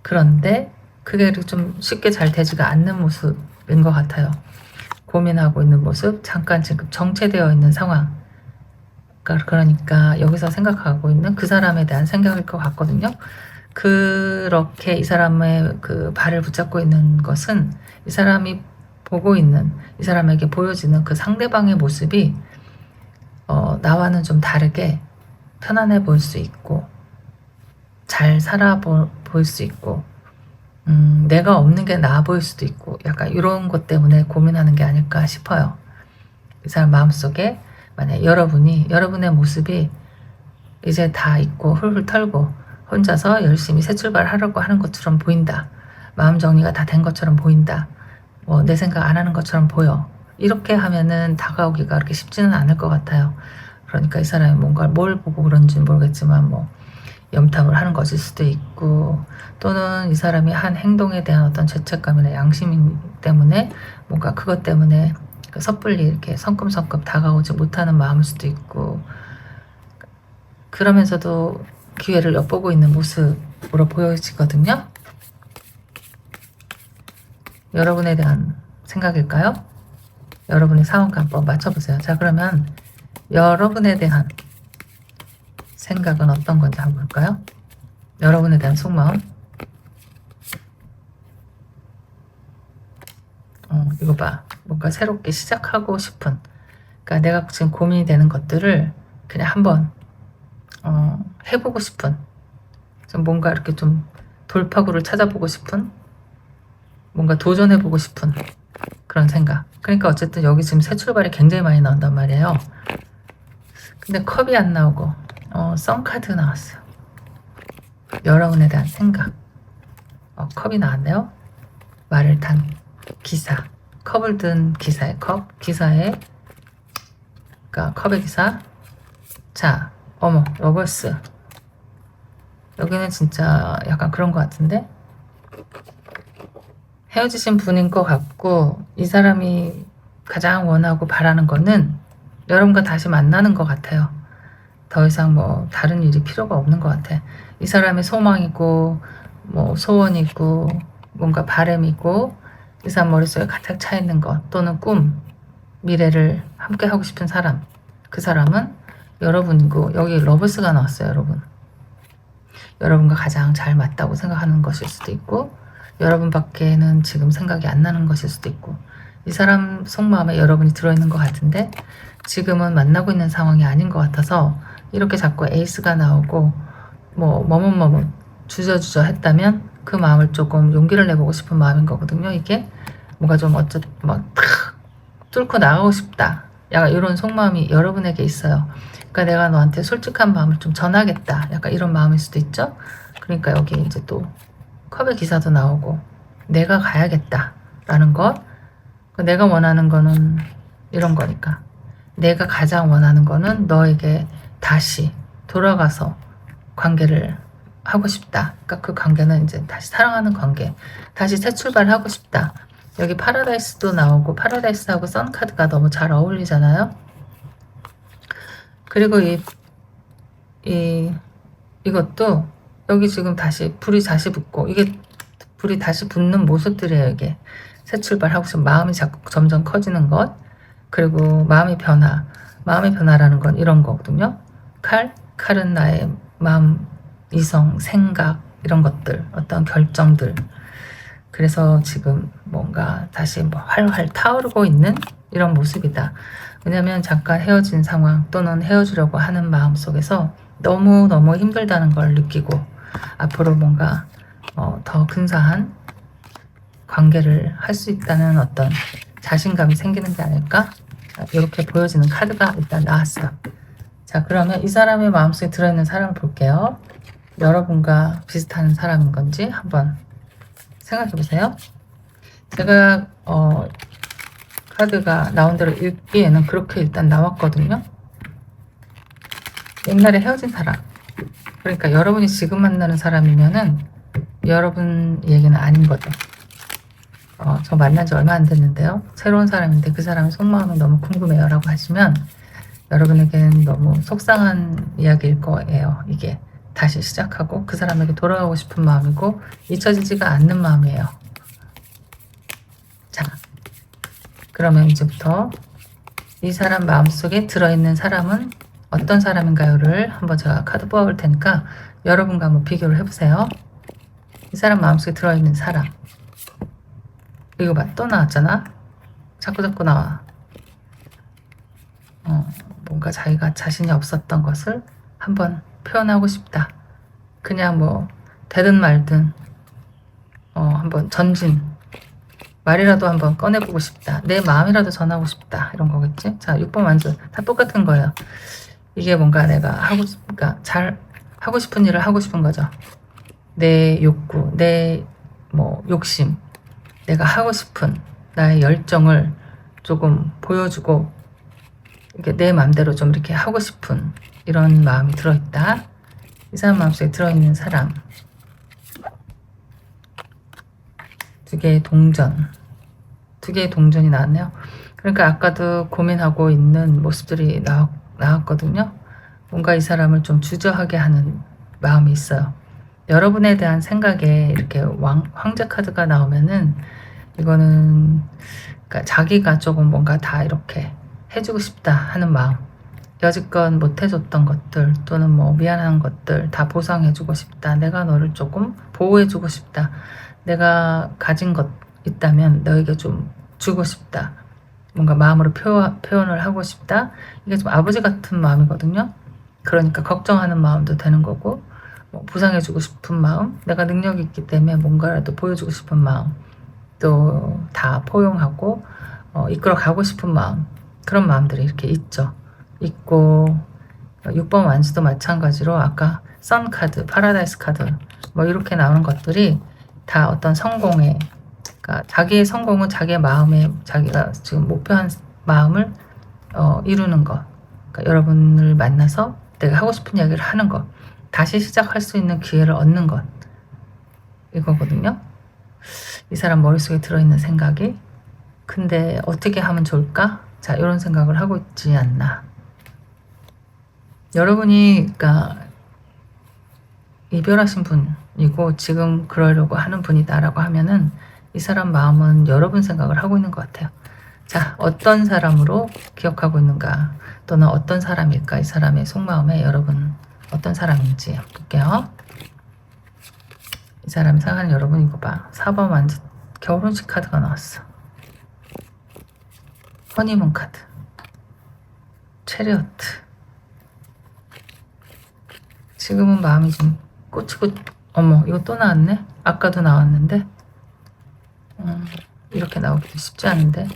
그런데 그게 좀 쉽게 잘 되지가 않는 모습인 것 같아요. 고민하고 있는 모습, 잠깐 지금 정체되어 있는 상황. 그러니까 여기서 생각하고 있는 그 사람에 대한 생각일 것 같거든요. 그렇게 이 사람의 그 발을 붙잡고 있는 것은, 이 사람이 보고 있는, 이 사람에게 보여지는 그 상대방의 모습이 나와는 좀 다르게 편안해 보일 수 있고, 잘 살아 보일 수 있고, 내가 없는 게 나아 보일 수도 있고, 약간 이런 것 때문에 고민하는 게 아닐까 싶어요. 이 사람 마음속에 만약 여러분의 모습이 이제 다 있고 훌훌 털고 혼자서 열심히 새 출발하려고 하는 것처럼 보인다, 마음 정리가 다 된 것처럼 보인다, 뭐 내 생각 안 하는 것처럼 보여, 이렇게 하면은 다가오기가 그렇게 쉽지는 않을 것 같아요. 그러니까 이 사람이 뭔가 뭘 보고 그런지는 모르겠지만 뭐 염탐을 하는 것일 수도 있고, 또는 이 사람이 한 행동에 대한 어떤 죄책감이나 양심 때문에 뭔가 그것 때문에 섣불리 이렇게 성큼성큼 다가오지 못하는 마음일 수도 있고, 그러면서도 기회를 엿보고 있는 모습으로 보여지거든요. 여러분에 대한 생각일까요? 여러분의 상황과 한번 맞춰보세요. 자, 그러면 여러분에 대한 생각은 어떤 건지 한번 볼까요? 여러분에 대한 속마음. 이거 봐. 뭔가 새롭게 시작하고 싶은, 그러니까 내가 지금 고민이 되는 것들을 그냥 한번 해보고 싶은, 좀 뭔가 이렇게 좀 돌파구를 찾아보고 싶은, 뭔가 도전해보고 싶은 그런 생각. 그러니까 어쨌든 여기 지금 새 출발이 굉장히 많이 나온단 말이에요. 근데 컵이 안 나오고 썬카드 나왔어요. 여러분에 대한 생각. 컵이 나왔네요. 말을 탄 기사, 컵을 든 기사의 컵, 기사의, 그러니까 컵의 기사. 자, 어머, 러버스. 여기는 진짜 약간 그런 것 같은데, 헤어지신 분인 것 같고, 이 사람이 가장 원하고 바라는 거는 여러분과 다시 만나는 것 같아요. 더 이상 뭐 다른 일이 필요가 없는 것 같아. 이 사람의 소망이고 뭐 소원이고 뭔가 바람이고, 이 사람 머릿속에 가득 차 있는 것, 또는 꿈, 미래를 함께 하고 싶은 사람, 그 사람은 여러분이고, 여기 러브스가 나왔어요. 여러분과 가장 잘 맞다고 생각하는 것일 수도 있고, 여러분밖에는 지금 생각이 안 나는 것일 수도 있고, 이 사람 속마음에 여러분이 들어있는 것 같은데 지금은 만나고 있는 상황이 아닌 것 같아서 이렇게 자꾸 에이스가 나오고 뭐 머뭇머뭇 주저주저 했다면 그 마음을 조금 용기를 내보고 싶은 마음인 거거든요. 이게 뭔가 좀 탁 뚫고 나가고 싶다, 약간 이런 속마음이 여러분에게 있어요. 그러니까 내가 너한테 솔직한 마음을 좀 전하겠다, 약간 이런 마음일 수도 있죠. 그러니까 여기 이제 또 컵의 기사도 나오고, 내가 가야겠다 라는 것. 내가 원하는 거는 이런 거니까, 내가 가장 원하는 거는 너에게 다시 돌아가서 관계를 하고 싶다. 그러니까 그 관계는 이제 다시 사랑하는 관계, 다시 새 출발하고 싶다. 여기 파라다이스도 나오고, 파라다이스하고 선카드가 너무 잘 어울리잖아요. 그리고 이것도 여기 지금 다시 불이 다시 붙고, 이게 불이 다시 붙는 모습들이에요. 이게 새 출발하고 싶은 마음이 자꾸 점점 커지는 것, 그리고 마음의 변화라는 건 이런 거거든요. 칼은 나의 마음, 이성, 생각, 이런 것들, 어떤 결정들. 그래서 지금 뭔가 다시 뭐 활활 타오르고 있는 이런 모습이다. 왜냐면 잠깐 헤어진 상황 또는 헤어지려고 하는 마음 속에서 너무너무 힘들다는 걸 느끼고 앞으로 뭔가 더 근사한 관계를 할 수 있다는 어떤 자신감이 생기는 게 아닐까? 이렇게 보여지는 카드가 일단 나왔어요. 자, 그러면 이 사람의 마음속에 들어있는 사람을 볼게요. 여러분과 비슷한 사람인 건지 한번 생각해 보세요. 제가 카드가 나온 대로 읽기에는 그렇게 일단 나왔거든요. 옛날에 헤어진 사람. 그러니까 여러분이 지금 만나는 사람이면은 여러분 얘기는 아닌 거죠. 저 만난 지 얼마 안 됐는데요. 새로운 사람인데 그 사람의 속마음이 너무 궁금해요 라고 하시면 여러분에게는 너무 속상한 이야기일 거예요. 이게 다시 시작하고 그 사람에게 돌아가고 싶은 마음이고 잊혀지지가 않는 마음이에요. 자, 그러면 이제부터 이 사람 마음속에 들어있는 사람은 어떤 사람인가요를 한번 제가 카드 뽑아볼 테니까 여러분과 한번 비교를 해보세요. 이 사람 마음속에 들어있는 사람. 이거 봐, 또 나왔잖아. 자꾸 나와. 뭔가 자기가 자신이 없었던 것을 한번 표현하고 싶다. 그냥 뭐 되든 말든 한번 전진 말이라도 한번 꺼내보고 싶다. 내 마음이라도 전하고 싶다. 이런 거겠지. 자, 6번 완전 다 똑같은 거예요. 이게 뭔가 내가 그러니까 잘 하고 싶은 일을 하고 싶은 거죠. 내 욕구, 내 뭐 욕심, 내가 하고 싶은 나의 열정을 조금 보여주고 이게 내 마음대로 좀 이렇게 하고 싶은 이런 마음이 들어있다. 이 사람 마음속에 들어있는 사람. 두 개의 동전. 두 개의 동전이 나왔네요. 그러니까 아까도 고민하고 있는 모습들이 나왔거든요. 뭔가 이 사람을 좀 주저하게 하는 마음이 있어요. 여러분에 대한 생각에 이렇게 황제 카드가 나오면은 이거는 그러니까 자기가 조금 뭔가 다 이렇게 해주고 싶다 하는 마음. 여지껏 못 해줬던 것들 또는 뭐 미안한 것들 다 보상해주고 싶다. 내가 너를 조금 보호해주고 싶다. 내가 가진 것 있다면 너에게 좀 주고 싶다. 뭔가 마음으로 표현을 하고 싶다. 이게 좀 아버지 같은 마음이거든요. 그러니까 걱정하는 마음도 되는 거고 뭐 보상해주고 싶은 마음, 내가 능력이 있기 때문에 뭔가라도 보여주고 싶은 마음, 또 다 포용하고 이끌어가고 싶은 마음, 그런 마음들이 이렇게 있죠. 있고 6번 완수도 마찬가지로 아까 선 카드, 파라다이스 카드 뭐 이렇게 나오는 것들이 다 어떤 성공에 그러니까 자기의 성공은 자기의 마음에 자기가 지금 목표한 마음을 이루는 것. 그러니까 여러분을 만나서 내가 하고 싶은 이야기를 하는 것. 다시 시작할 수 있는 기회를 얻는 것. 이거거든요. 이 사람 머릿속에 들어있는 생각이 근데 어떻게 하면 좋을까? 자, 이런 생각을 하고 있지 않나. 여러분이 그러니까 이별하신 분이고 지금 그러려고 하는 분이다라고 하면은 이 사람 마음은 여러분 생각을 하고 있는 것 같아요. 자, 어떤 사람으로 기억하고 있는가 또는 어떤 사람일까? 이 사람의 속마음에 여러분 어떤 사람인지 볼게요. 이 사람이 생각하는 여러분 이거 봐. 4번 완전 결혼식 카드가 나왔어. 허니문 카드. 체리어트. 지금은 마음이 좀 꽂히고 어머 이거 또 나왔네. 아까도 나왔는데 이렇게 나오기도 쉽지 않은데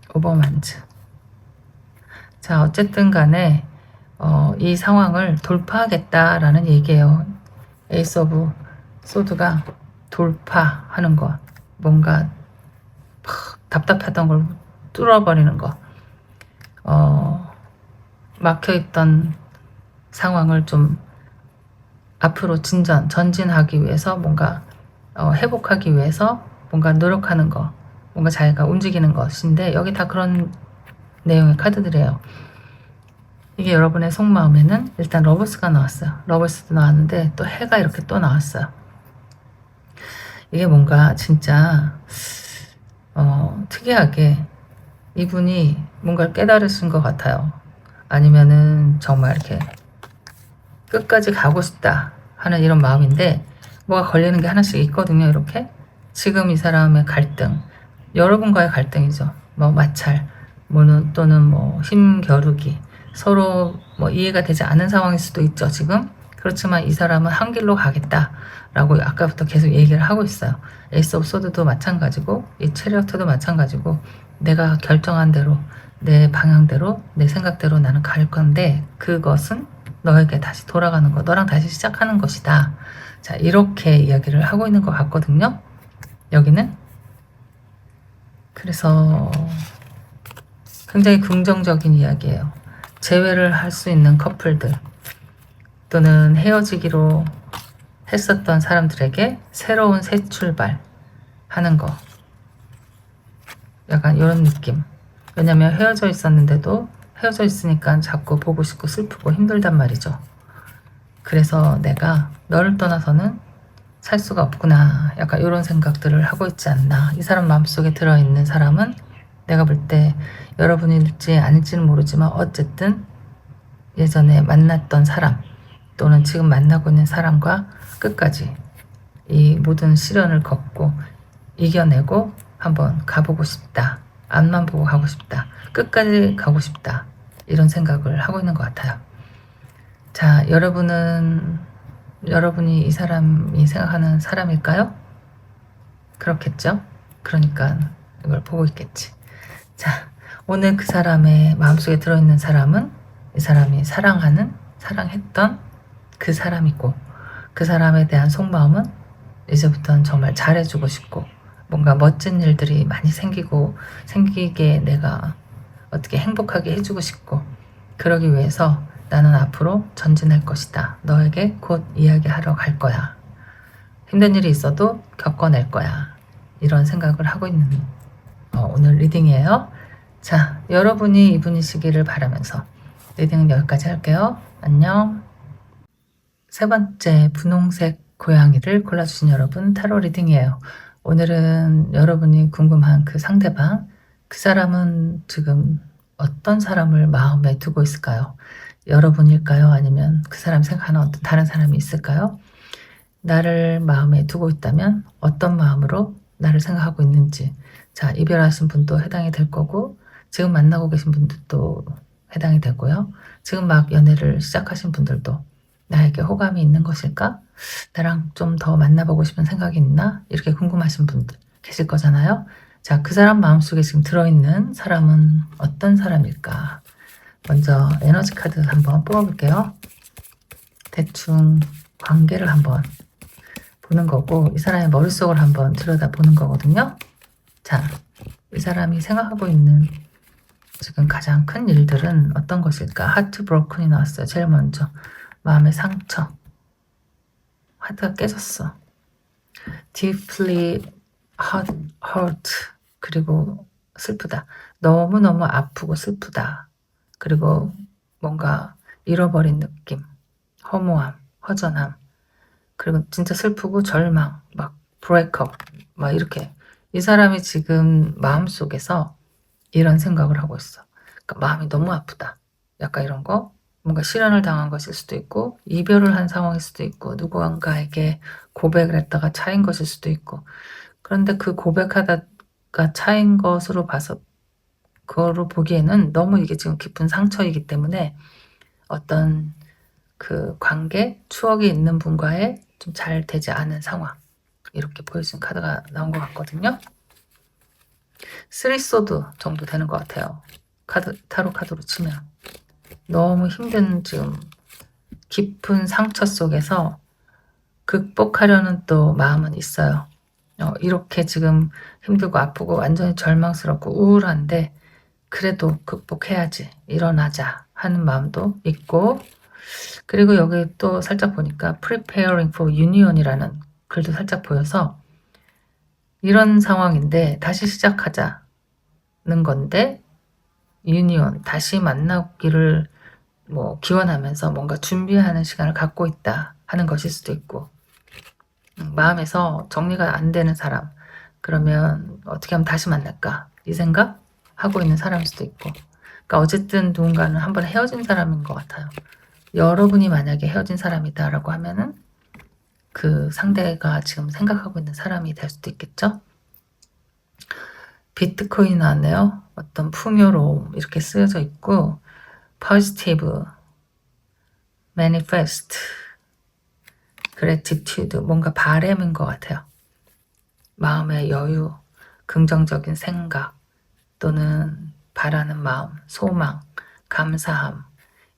5번 완즈. 자, 어쨌든 간에 이 상황을 돌파하겠다라는 얘기예요. 에이스 오브 소드가 돌파하는 거, 뭔가 답답했던 걸 뚫어버리는 거, 막혀있던 상황을 좀 앞으로 전진하기 위해서 뭔가 회복하기 위해서 뭔가 노력하는 거, 뭔가 자기가 움직이는 것인데 여기 다 그런 내용의 카드들이에요. 이게 여러분의 속마음에는 일단 러버스가 나왔어요. 러버스도 나왔는데 또 해가 이렇게 또 나왔어요. 이게 뭔가 진짜 특이하게 이분이 뭔가를 깨달으신 것 같아요. 아니면은 정말 이렇게 끝까지 가고 싶다 하는 이런 마음인데 뭐가 걸리는 게 하나씩 있거든요. 이렇게 지금 이 사람의 갈등, 여러분과의 갈등이죠. 뭐 마찰, 또는 뭐 힘겨루기, 서로 뭐 이해가 되지 않은 상황일 수도 있죠, 지금. 그렇지만 이 사람은 한 길로 가겠다라고 아까부터 계속 얘기를 하고 있어요. 에이스 오브 소드도 마찬가지고 이 체리어트도 마찬가지고 내가 결정한 대로 내 방향대로 내 생각대로 나는 갈 건데 그것은 너에게 다시 돌아가는 거, 너랑 다시 시작하는 것이다. 자, 이렇게 이야기를 하고 있는 것 같거든요. 여기는. 그래서 굉장히 긍정적인 이야기예요. 재회를 할 수 있는 커플들 또는 헤어지기로 했었던 사람들에게 새로운 새 출발 하는 거, 약간 이런 느낌. 왜냐면 헤어져 있었는데도 헤어져 있으니까 자꾸 보고 싶고 슬프고 힘들단 말이죠. 그래서 내가 너를 떠나서는 살 수가 없구나, 약간 이런 생각들을 하고 있지 않나. 이 사람 마음속에 들어있는 사람은 내가 볼 때 여러분일지 아닐지는 모르지만 어쨌든 예전에 만났던 사람 또는 지금 만나고 있는 사람과 끝까지 이 모든 시련을 겪고 이겨내고 한번 가보고 싶다. 앞만 보고 가고 싶다. 끝까지 가고 싶다. 이런 생각을 하고 있는 것 같아요. 자, 여러분이 이 사람이 생각하는 사람일까요? 그렇겠죠? 그러니까 이걸 보고 있겠지. 자, 오늘 그 사람의 마음속에 들어있는 사람은 이 사람이 사랑했던 그 사람이고, 그 사람에 대한 속마음은 이제부터는 정말 잘해주고 싶고 뭔가 멋진 일들이 많이 생기게 내가 어떻게 행복하게 해주고 싶고, 그러기 위해서 나는 앞으로 전진할 것이다. 너에게 곧 이야기하러 갈 거야. 힘든 일이 있어도 겪어낼 거야. 이런 생각을 하고 있는 오늘 리딩이에요. 자, 여러분이 이분이시기를 바라면서 리딩은 여기까지 할게요. 안녕. 세 번째, 분홍색 고양이를 골라주신 여러분 타로 리딩이에요. 오늘은 여러분이 궁금한 그 상대방, 그 사람은 지금 어떤 사람을 마음에 두고 있을까요? 여러분일까요? 아니면 그 사람이 생각하는 어떤 다른 사람이 있을까요? 나를 마음에 두고 있다면 어떤 마음으로 나를 생각하고 있는지. 자, 이별하신 분도 해당이 될 거고 지금 만나고 계신 분들도 해당이 되고요. 지금 막 연애를 시작하신 분들도 나에게 호감이 있는 것일까? 나랑 좀 더 만나보고 싶은 생각이 있나? 이렇게 궁금하신 분들 계실 거잖아요. 자, 그 사람 마음속에 지금 들어있는 사람은 어떤 사람일까? 먼저 에너지 카드 한번 뽑아볼게요. 대충 관계를 한번 보는 거고 이 사람의 머릿속을 한번 들여다보는 거거든요. 자, 이 사람이 생각하고 있는 지금 가장 큰 일들은 어떤 것일까? 하트 브로큰이 나왔어요. 제일 먼저 마음의 상처, 하트가 깨졌어. deeply hurt, 그리고 슬프다. 너무너무 아프고 슬프다. 그리고 뭔가 잃어버린 느낌, 허무함, 허전함, 그리고 진짜 슬프고 절망, 막 브레이크업, 막 이렇게. 이 사람이 지금 마음속에서 이런 생각을 하고 있어. 그러니까 마음이 너무 아프다. 약간 이런 거. 뭔가 실현을 당한 것일 수도 있고 이별을 한 상황일 수도 있고 누구한가에게 고백을 했다가 차인 것일 수도 있고. 그런데 그 고백하다가 차인 것으로 봐서 그거로 보기에는 너무 이게 지금 깊은 상처이기 때문에 어떤 그 관계, 추억이 있는 분과의 좀 잘 되지 않은 상황, 이렇게 보여준 카드가 나온 것 같거든요. 3소드 정도 되는 것 같아요. 타로 카드로 치면 너무 힘든 지금 깊은 상처 속에서 극복하려는 또 마음은 있어요. 이렇게 지금 힘들고 아프고 완전히 절망스럽고 우울한데 그래도 극복해야지, 일어나자 하는 마음도 있고, 그리고 여기 또 살짝 보니까 preparing for union이라는 글도 살짝 보여서 이런 상황인데 다시 시작하자는 건데 유니온, 다시 만나기를 뭐 기원하면서 뭔가 준비하는 시간을 갖고 있다 하는 것일 수도 있고, 마음에서 정리가 안 되는 사람, 그러면 어떻게 하면 다시 만날까 이 생각 하고 있는 사람일 수도 있고. 그러니까 어쨌든 누군가는 한번 헤어진 사람인 것 같아요. 여러분이 만약에 헤어진 사람이다라고 하면은 그 상대가 지금 생각하고 있는 사람이 될 수도 있겠죠. 비트코인 나왔네요. 어떤 풍요로움 이렇게 쓰여져 있고 positive, manifest, gratitude 뭔가 바램인 것 같아요. 마음의 여유, 긍정적인 생각 또는 바라는 마음, 소망, 감사함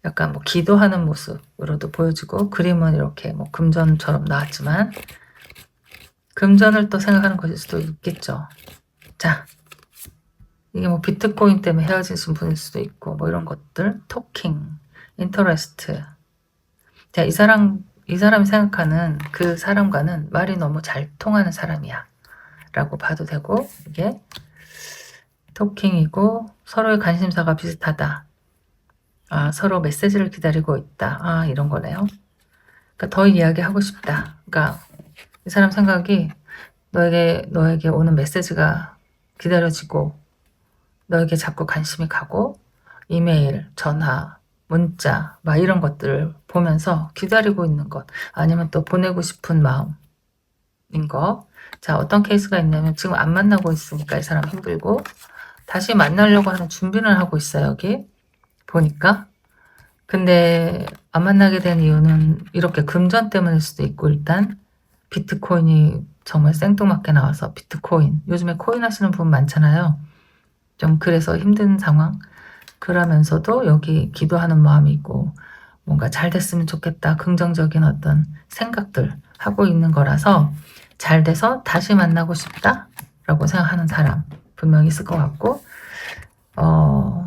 약간 뭐 기도하는 모습으로도 보여지고 그림은 이렇게 뭐 금전처럼 나왔지만 금전을 또 생각하는 것일 수도 있겠죠. 자, 이게 뭐 비트코인 때문에 헤어지신 분일 수도 있고 뭐 이런 것들, 토킹, 인터레스트. 자, 이 사람이 생각하는 그 사람과는 말이 너무 잘 통하는 사람이야 라고 봐도 되고 이게 토킹이고 서로의 관심사가 비슷하다. 아, 서로 메시지를 기다리고 있다. 아, 이런 거네요. 그러니까 더 이야기하고 싶다. 그러니까 이 사람 생각이 너에게 오는 메시지가 기다려지고 너에게 자꾸 관심이 가고 이메일, 전화, 문자 막 이런 것들을 보면서 기다리고 있는 것 아니면 또 보내고 싶은 마음인 거. 자, 어떤 케이스가 있냐면 지금 안 만나고 있으니까 이 사람 힘들고 다시 만나려고 하는 준비를 하고 있어요. 여기 보니까. 근데 안 만나게 된 이유는 이렇게 금전 때문일 수도 있고 일단 비트코인이 정말 생뚱맞게 나와서 비트코인 요즘에 코인 하시는 분 많잖아요. 좀 그래서 힘든 상황. 그러면서도 여기 기도하는 마음이 있고 뭔가 잘 됐으면 좋겠다. 긍정적인 어떤 생각들 하고 있는 거라서 잘 돼서 다시 만나고 싶다 라고 생각하는 사람 분명히 있을 것 같고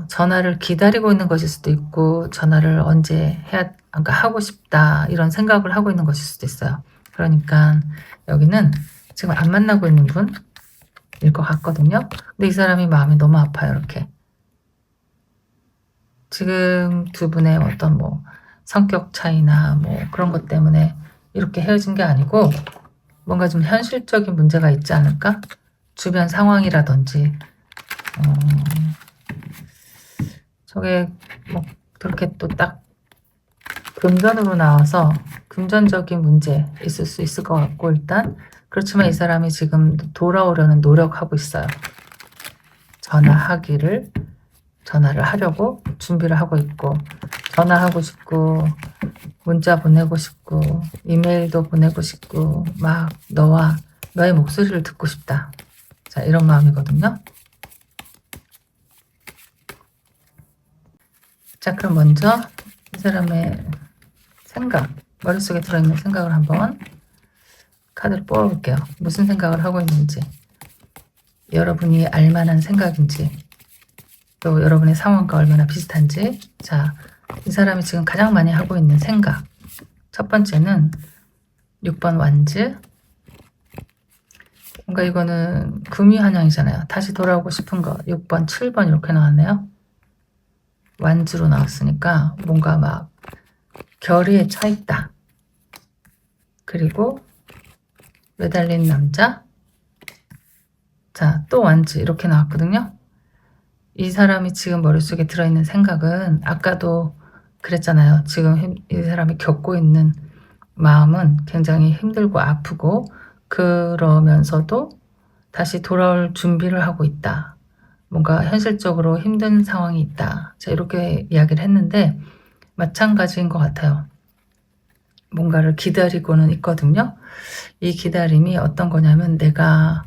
전화를 기다리고 있는 것일 수도 있고 전화를 언제 그러니까 하고 싶다 이런 생각을 하고 있는 것일 수도 있어요. 그러니까 여기는 지금 안 만나고 있는 분일 것 같거든요. 근데 이 사람이 마음이 너무 아파요. 이렇게 지금 두 분의 어떤 뭐 성격 차이나 뭐 그런 것 때문에 이렇게 헤어진 게 아니고 뭔가 좀 현실적인 문제가 있지 않을까? 주변 상황이라든지 저게 뭐 그렇게 또 딱 금전으로 나와서 금전적인 문제 있을 수 있을 것 같고 일단 그렇지만 이 사람이 지금 돌아오려는 노력하고 있어요. 전화를 하려고 준비를 하고 있고 전화하고 싶고 문자 보내고 싶고 이메일도 보내고 싶고 막 너의 목소리를 듣고 싶다. 자, 이런 마음이거든요. 자, 그럼 먼저 이 사람의 생각, 머릿속에 들어있는 생각을 한번 카드를 뽑아볼게요. 무슨 생각을 하고 있는지, 여러분이 알만한 생각인지, 또 여러분의 상황과 얼마나 비슷한지. 자, 이 사람이 지금 가장 많이 하고 있는 생각. 첫 번째는 6번 완즈. 뭔가 이거는 금유한양이잖아요. 다시 돌아오고 싶은 거. 6번, 7번 이렇게 나왔네요. 완즈로 나왔으니까 뭔가 막 결의에 차 있다. 그리고 매달린 남자. 자, 또 완즈 이렇게 나왔거든요. 이 사람이 지금 머릿속에 들어있는 생각은 아까도 그랬잖아요. 지금 이 사람이 겪고 있는 마음은 굉장히 힘들고 아프고 그러면서도 다시 돌아올 준비를 하고 있다. 뭔가 현실적으로 힘든 상황이 있다. 자, 이렇게 이야기를 했는데 마찬가지인 것 같아요. 뭔가를 기다리고는 있거든요. 이 기다림이 어떤 거냐면 내가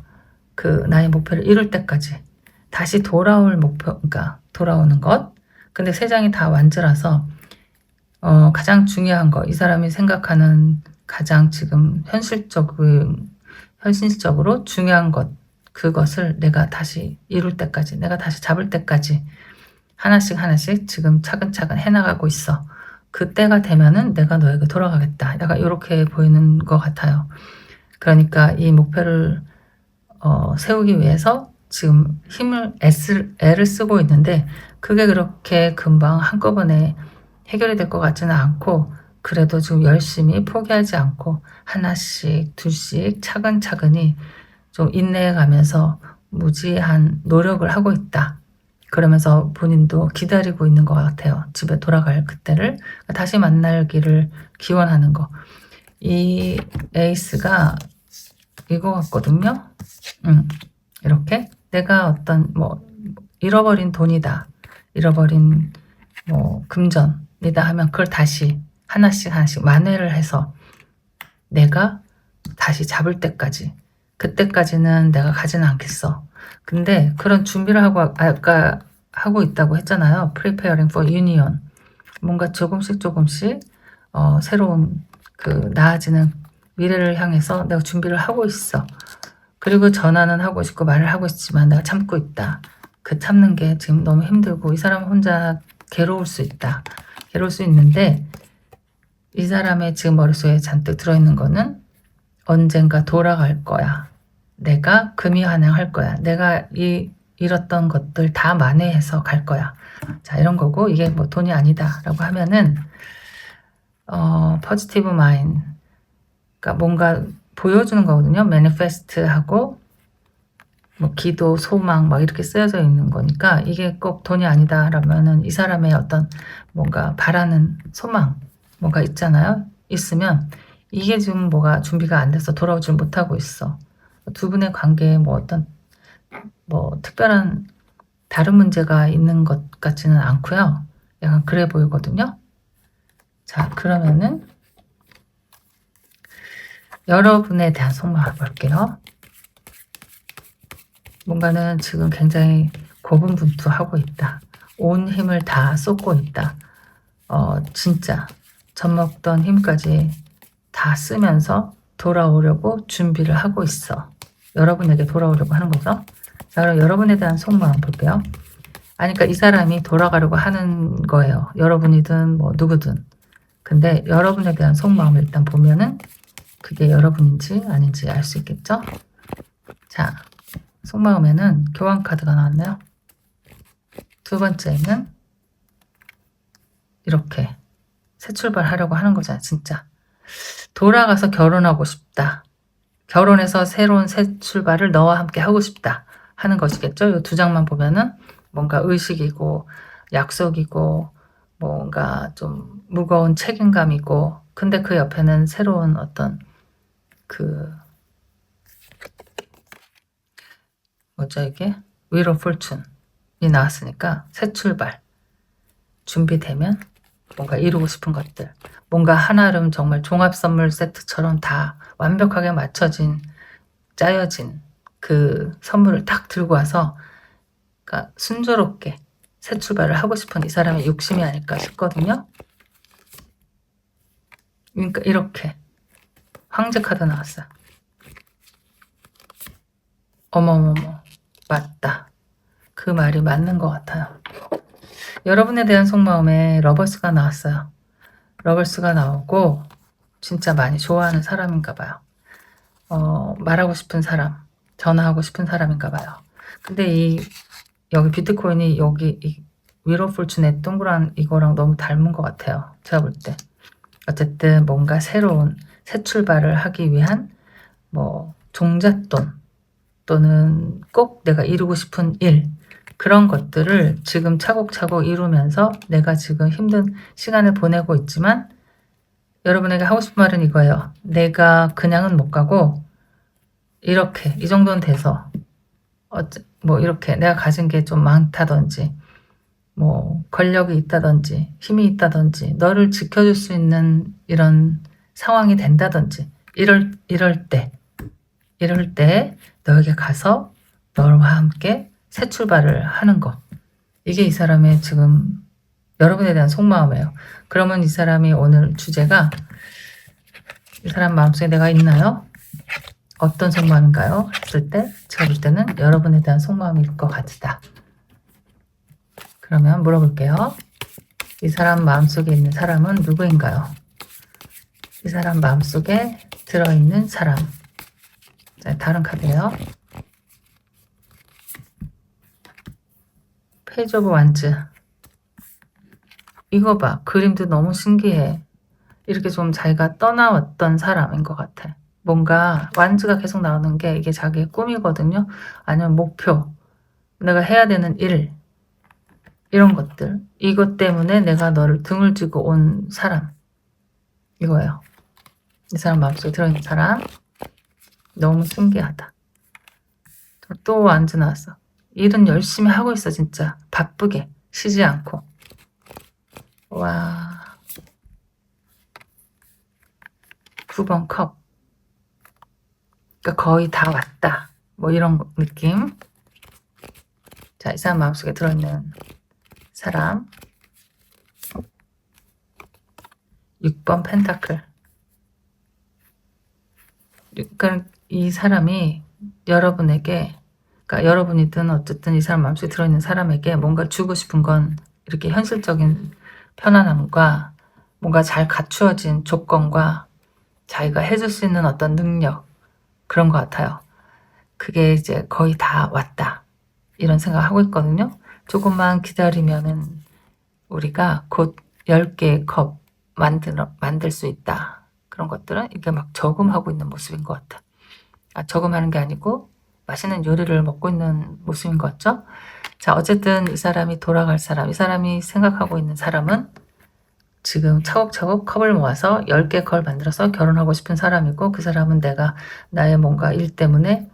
나의 목표를 이룰 때까지 다시 돌아올 목표, 그러니까 돌아오는 것. 근데 세 장이 다 완즈라서 가장 중요한 거, 이 사람이 생각하는 가장 지금 현실적으로 중요한 것, 그것을 내가 다시 이룰 때까지, 내가 다시 잡을 때까지 하나씩 지금 차근차근 해나가고 있어. 그때가 되면은 내가 너에게 돌아가겠다. 약간 이렇게 보이는 것 같아요. 그러니까 이 목표를 세우기 위해서 지금 애를 쓰고 있는데 그게 그렇게 금방 한꺼번에 해결이 될 것 같지는 않고 그래도 지금 열심히 포기하지 않고 하나씩 둘씩 차근차근히 좀 인내해 가면서 무지한 노력을 하고 있다. 그러면서 본인도 기다리고 있는 것 같아요. 집에 돌아갈 그때를 다시 만나기를 기원하는 거. 이 에이스가 이거 같거든요. 이렇게 내가 어떤 뭐 잃어버린 돈이다, 잃어버린 뭐 금전이다 하면 그걸 다시 하나씩 만회를 해서 내가 다시 잡을 때까지, 그때까지는 내가 가지는 않겠어. 근데 그런 준비를 하고 아까 하고 있다고 했잖아요. Preparing for Union. 뭔가 조금씩 새로운 그 나아지는 미래를 향해서 내가 준비를 하고 있어. 그리고 전화는 하고 싶고 말을 하고 싶지만 내가 참고 있다. 그 참는 게 지금 너무 힘들고 이 사람은 혼자 괴로울 수 있다. 괴로울 수 있는데 이 사람의 지금 머릿속에 잔뜩 들어있는 거는 언젠가 돌아갈 거야. 내가 금이환영할 거야. 내가 잃었던 것들 다 만회해서 갈 거야. 자, 이런 거고 이게 뭐 돈이 아니다 라고 하면은 포지티브 마인드, 그러니까 뭔가 보여주는 거거든요. 매니페스트하고 뭐 기도, 소망 막 이렇게 쓰여져 있는 거니까 이게 꼭 돈이 아니다 라면은 이 사람의 어떤 뭔가 바라는 소망 뭔가 있잖아요. 있으면 이게 지금 뭐가 준비가 안 돼서 돌아오질 못하고 있어. 두 분의 관계에 뭐 어떤 뭐 특별한 다른 문제가 있는 것 같지는 않고요. 약간 그래 보이거든요. 자, 그러면은 여러분에 대한 속마음 볼게요. 뭔가는 지금 굉장히 고군분투하고 있다. 온 힘을 다 쏟고 있다. 진짜 젖먹던 힘까지 다 쓰면서 돌아오려고 준비를 하고 있어. 여러분에게 돌아오려고 하는 거죠. 자, 그럼 여러분에 대한 속마음 볼게요. 아니, 그러니까 이 사람이 돌아가려고 하는 거예요. 여러분이든 뭐 누구든. 근데 여러분에 대한 속마음을 일단 보면은 그게 여러분인지 아닌지 알 수 있겠죠? 자, 속마음에는 교환 카드가 나왔네요. 두 번째는 이렇게 새 출발하려고 하는 거잖아요. 진짜 돌아가서 결혼하고 싶다. 결혼해서 새로운 새 출발을 너와 함께 하고 싶다 하는 것이겠죠. 이 두 장만 보면은 뭔가 의식이고 약속이고 뭔가 좀 무거운 책임감이고, 근데 그 옆에는 새로운 어떤 그 뭐죠 이게? Wheel of Fortune이 나왔으니까 새 출발, 준비되면 뭔가 이루고 싶은 것들, 뭔가 한아름 정말 종합 선물 세트처럼 다 완벽하게 맞춰진 짜여진 그 선물을 딱 들고 와서 그러니까 순조롭게 새 출발을 하고 싶은 이 사람의 욕심이 아닐까 싶거든요. 그러니까 이렇게 황제 카드 나왔어요. 어머머머, 맞다. 그 말이 맞는 것 같아요. 여러분에 대한 속마음에 러버스가 나왔어요. 러버스가 나오고 진짜 많이 좋아하는 사람인가 봐요. 말하고 싶은 사람, 전화하고 싶은 사람인가 봐요. 근데 여기 비트코인이 여기 이 위로 풀춘의 동그란 이거랑 너무 닮은 것 같아요. 제가 볼 때. 어쨌든 뭔가 새로운 새 출발을 하기 위한 뭐 종잣돈 또는 꼭 내가 이루고 싶은 일, 그런 것들을 지금 차곡차곡 이루면서 내가 지금 힘든 시간을 보내고 있지만 여러분에게 하고 싶은 말은 이거예요. 내가 그냥은 못 가고 이렇게 이 정도는 돼서 뭐 이렇게 내가 가진 게 좀 많다든지 뭐 권력이 있다든지 힘이 있다든지 너를 지켜줄 수 있는 이런 상황이 된다든지 이럴 때 너에게 가서 너와 함께 새 출발을 하는 거, 이게 이 사람의 지금 여러분에 대한 속마음이에요. 그러면 이 사람이 오늘 주제가 이 사람 마음속에 내가 있나요? 어떤 속마음인가요? 했을 때 제가 볼 때는 여러분에 대한 속마음일 것 같다. 그러면 물어볼게요. 이 사람 마음속에 있는 사람은 누구인가요? 이 사람 마음속에 들어있는 사람. 자, 다른 카드예요. 페이지 오브 완즈. 이거 봐. 그림도 너무 신기해. 이렇게 좀 자기가 떠나왔던 사람인 것 같아. 뭔가 완즈가 계속 나오는 게 이게 자기의 꿈이거든요. 아니면 목표, 내가 해야 되는 일, 이런 것들. 이것 때문에 내가 너를 등을 쥐고 온 사람. 이거예요. 이 사람 마음속에 들어있는 사람 너무 신기하다. 또 안주 나왔어. 일은 열심히 하고 있어. 진짜 바쁘게 쉬지 않고. 와, 9번 컵. 그러니까 거의 다 왔다. 뭐 이런 느낌. 자, 이 사람 마음속에 들어있는 사람 6번 펜타클. 그러니까 이 사람이 여러분에게, 그러니까 여러분이든 어쨌든 이 사람 마음속에 들어있는 사람에게 뭔가 주고 싶은 건 이렇게 현실적인 편안함과 뭔가 잘 갖추어진 조건과 자기가 해줄 수 있는 어떤 능력, 그런 것 같아요. 그게 이제 거의 다 왔다. 이런 생각을 하고 있거든요. 조금만 기다리면은 우리가 곧 10개의 컵 만들 수 있다. 그런 것들은 이게 막 저금하고 있는 모습인 것 같아. 저금하는 게 아니고 맛있는 요리를 먹고 있는 모습인 것 같죠? 자, 어쨌든 이 사람이 돌아갈 사람, 이 사람이 생각하고 있는 사람은 지금 차곡차곡 컵을 모아서 10개 컵을 만들어서 결혼하고 싶은 사람이고, 그 사람은 내가 나의 뭔가 일 때문에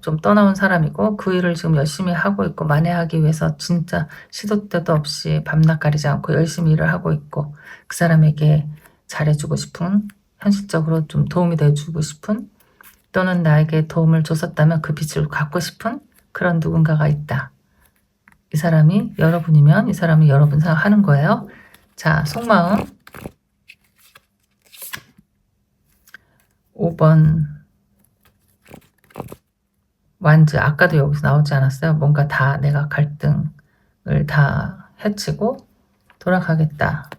좀 떠나온 사람이고, 그 일을 지금 열심히 하고 있고 만회하기 위해서 진짜 시도 때도 없이 밤낮 가리지 않고 열심히 일을 하고 있고, 그 사람에게 잘해주고 싶은, 현실적으로 좀 도움이 돼주고 싶은, 또는 나에게 도움을 줬었다면 그 빚을 갚고 싶은 그런 누군가가 있다. 이 사람이 여러분이면 이 사람이 여러분 생각하는 거예요. 자, 속마음 5번 완즈. 아까도 여기서 나오지 않았어요? 뭔가 다 내가 갈등을 다 해치고 돌아가겠다.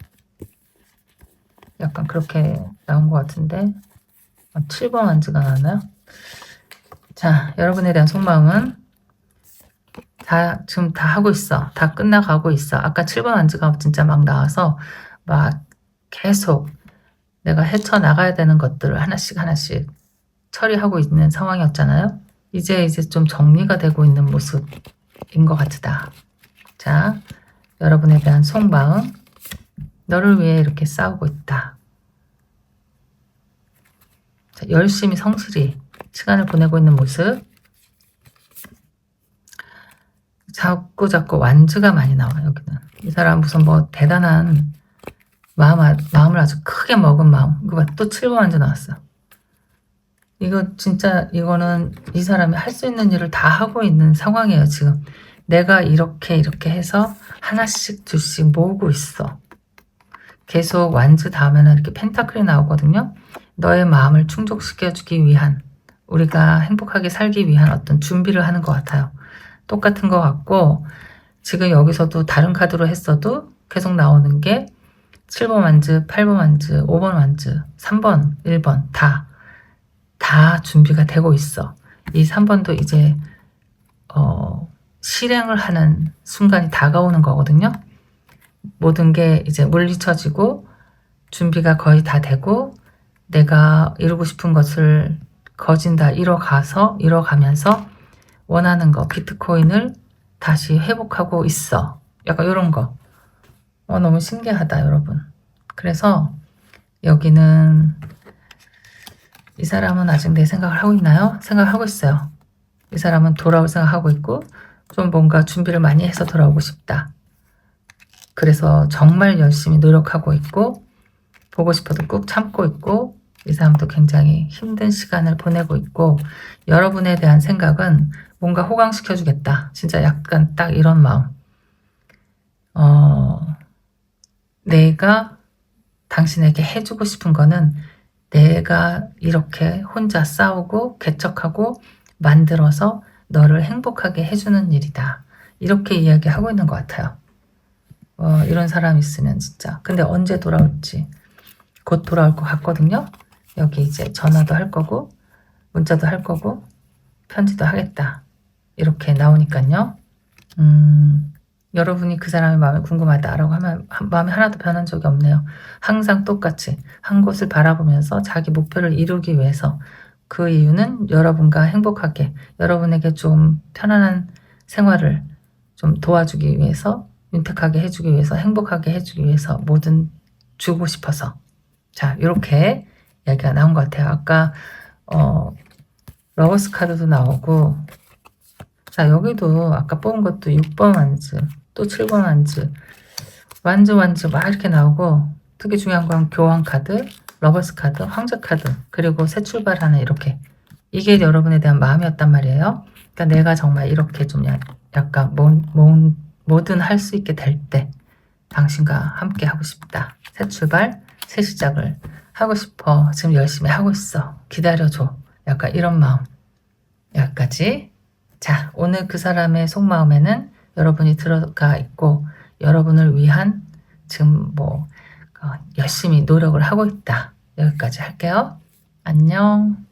약간 그렇게 나온 것 같은데 7번 완즈가 나왔나요? 자, 여러분에 대한 속마음은 지금 다 하고 있어. 다 끝나가고 있어. 아까 7번 완즈가 진짜 막 나와서 막 계속 내가 헤쳐나가야 되는 것들을 하나씩 하나씩 처리하고 있는 상황이었잖아요. 이제 좀 정리가 되고 있는 모습인 것 같다. 자, 여러분에 대한 속마음, 너를 위해 이렇게 싸우고 있다. 자, 열심히 성실히 시간을 보내고 있는 모습. 자꾸 완즈가 많이 나와요. 여기는 이 사람 무슨 뭐 대단한 마음을 아주 크게 먹은 마음. 이거 봐, 또 7번 완즈 나왔어. 이거 진짜, 이거는 이 사람이 할 수 있는 일을 다 하고 있는 상황이에요. 지금 내가 이렇게 해서 하나씩 둘씩 모으고 있어. 계속 완즈 다음에는 이렇게 펜타클이 나오거든요. 너의 마음을 충족시켜주기 위한, 우리가 행복하게 살기 위한 어떤 준비를 하는 것 같아요. 똑같은 것 같고, 지금 여기서도 다른 카드로 했어도 계속 나오는 게 7번 완즈, 8번 완즈, 5번 완즈, 3번, 1번 다 준비가 되고 있어. 이 3번도 이제 실행을 하는 순간이 다가오는 거거든요. 모든 게 이제 물리쳐지고 준비가 거의 다 되고, 내가 이루고 싶은 것을 거진 다 이뤄가면서 원하는 거, 비트코인을 다시 회복하고 있어. 약간 이런 거. 너무 신기하다, 여러분. 그래서 여기는 이 사람은 아직 내 생각을 하고 있나요? 생각하고 있어요. 이 사람은 돌아올 생각하고 있고, 좀 뭔가 준비를 많이 해서 돌아오고 싶다. 그래서 정말 열심히 노력하고 있고, 보고 싶어도 꾹 참고 있고, 이 사람도 굉장히 힘든 시간을 보내고 있고, 여러분에 대한 생각은 뭔가 호강시켜주겠다. 진짜 약간 딱 이런 마음. 내가 당신에게 해주고 싶은 거는 내가 이렇게 혼자 싸우고 개척하고 만들어서 너를 행복하게 해주는 일이다. 이렇게 이야기하고 있는 것 같아요. 이런 사람 있으면 진짜. 근데 언제 돌아올지 곧 돌아올 것 같거든요. 여기 이제 전화도 할 거고 문자도 할 거고 편지도 하겠다. 이렇게 나오니까요. 여러분이 그 사람의 마음이 궁금하다라고 하면 마음이 하나도 변한 적이 없네요. 항상 똑같이 한 곳을 바라보면서 자기 목표를 이루기 위해서, 그 이유는 여러분과 행복하게, 여러분에게 좀 편안한 생활을 좀 도와주기 위해서, 윤택하게 해주기 위해서, 행복하게 해주기 위해서, 뭐든 주고 싶어서. 자, 이렇게 얘기가 나온 것 같아요. 아까 러버스 카드도 나오고, 자 여기도 아까 뽑은 것도 6번 완즈, 또 7번 완즈 막 이렇게 나오고, 특히 중요한 건 교환 카드, 러버스 카드, 황제 카드, 그리고 새 출발하는, 이렇게 이게 여러분에 대한 마음이었단 말이에요. 그러니까 내가 정말 이렇게 좀 약간 뭐든 할 수 있게 될 때 당신과 함께 하고 싶다. 새 출발, 새 시작을 하고 싶어. 지금 열심히 하고 있어. 기다려줘. 약간 이런 마음. 여기까지. 자, 오늘 그 사람의 속마음에는 여러분이 들어가 있고, 여러분을 위한 지금 열심히 노력을 하고 있다. 여기까지 할게요. 안녕.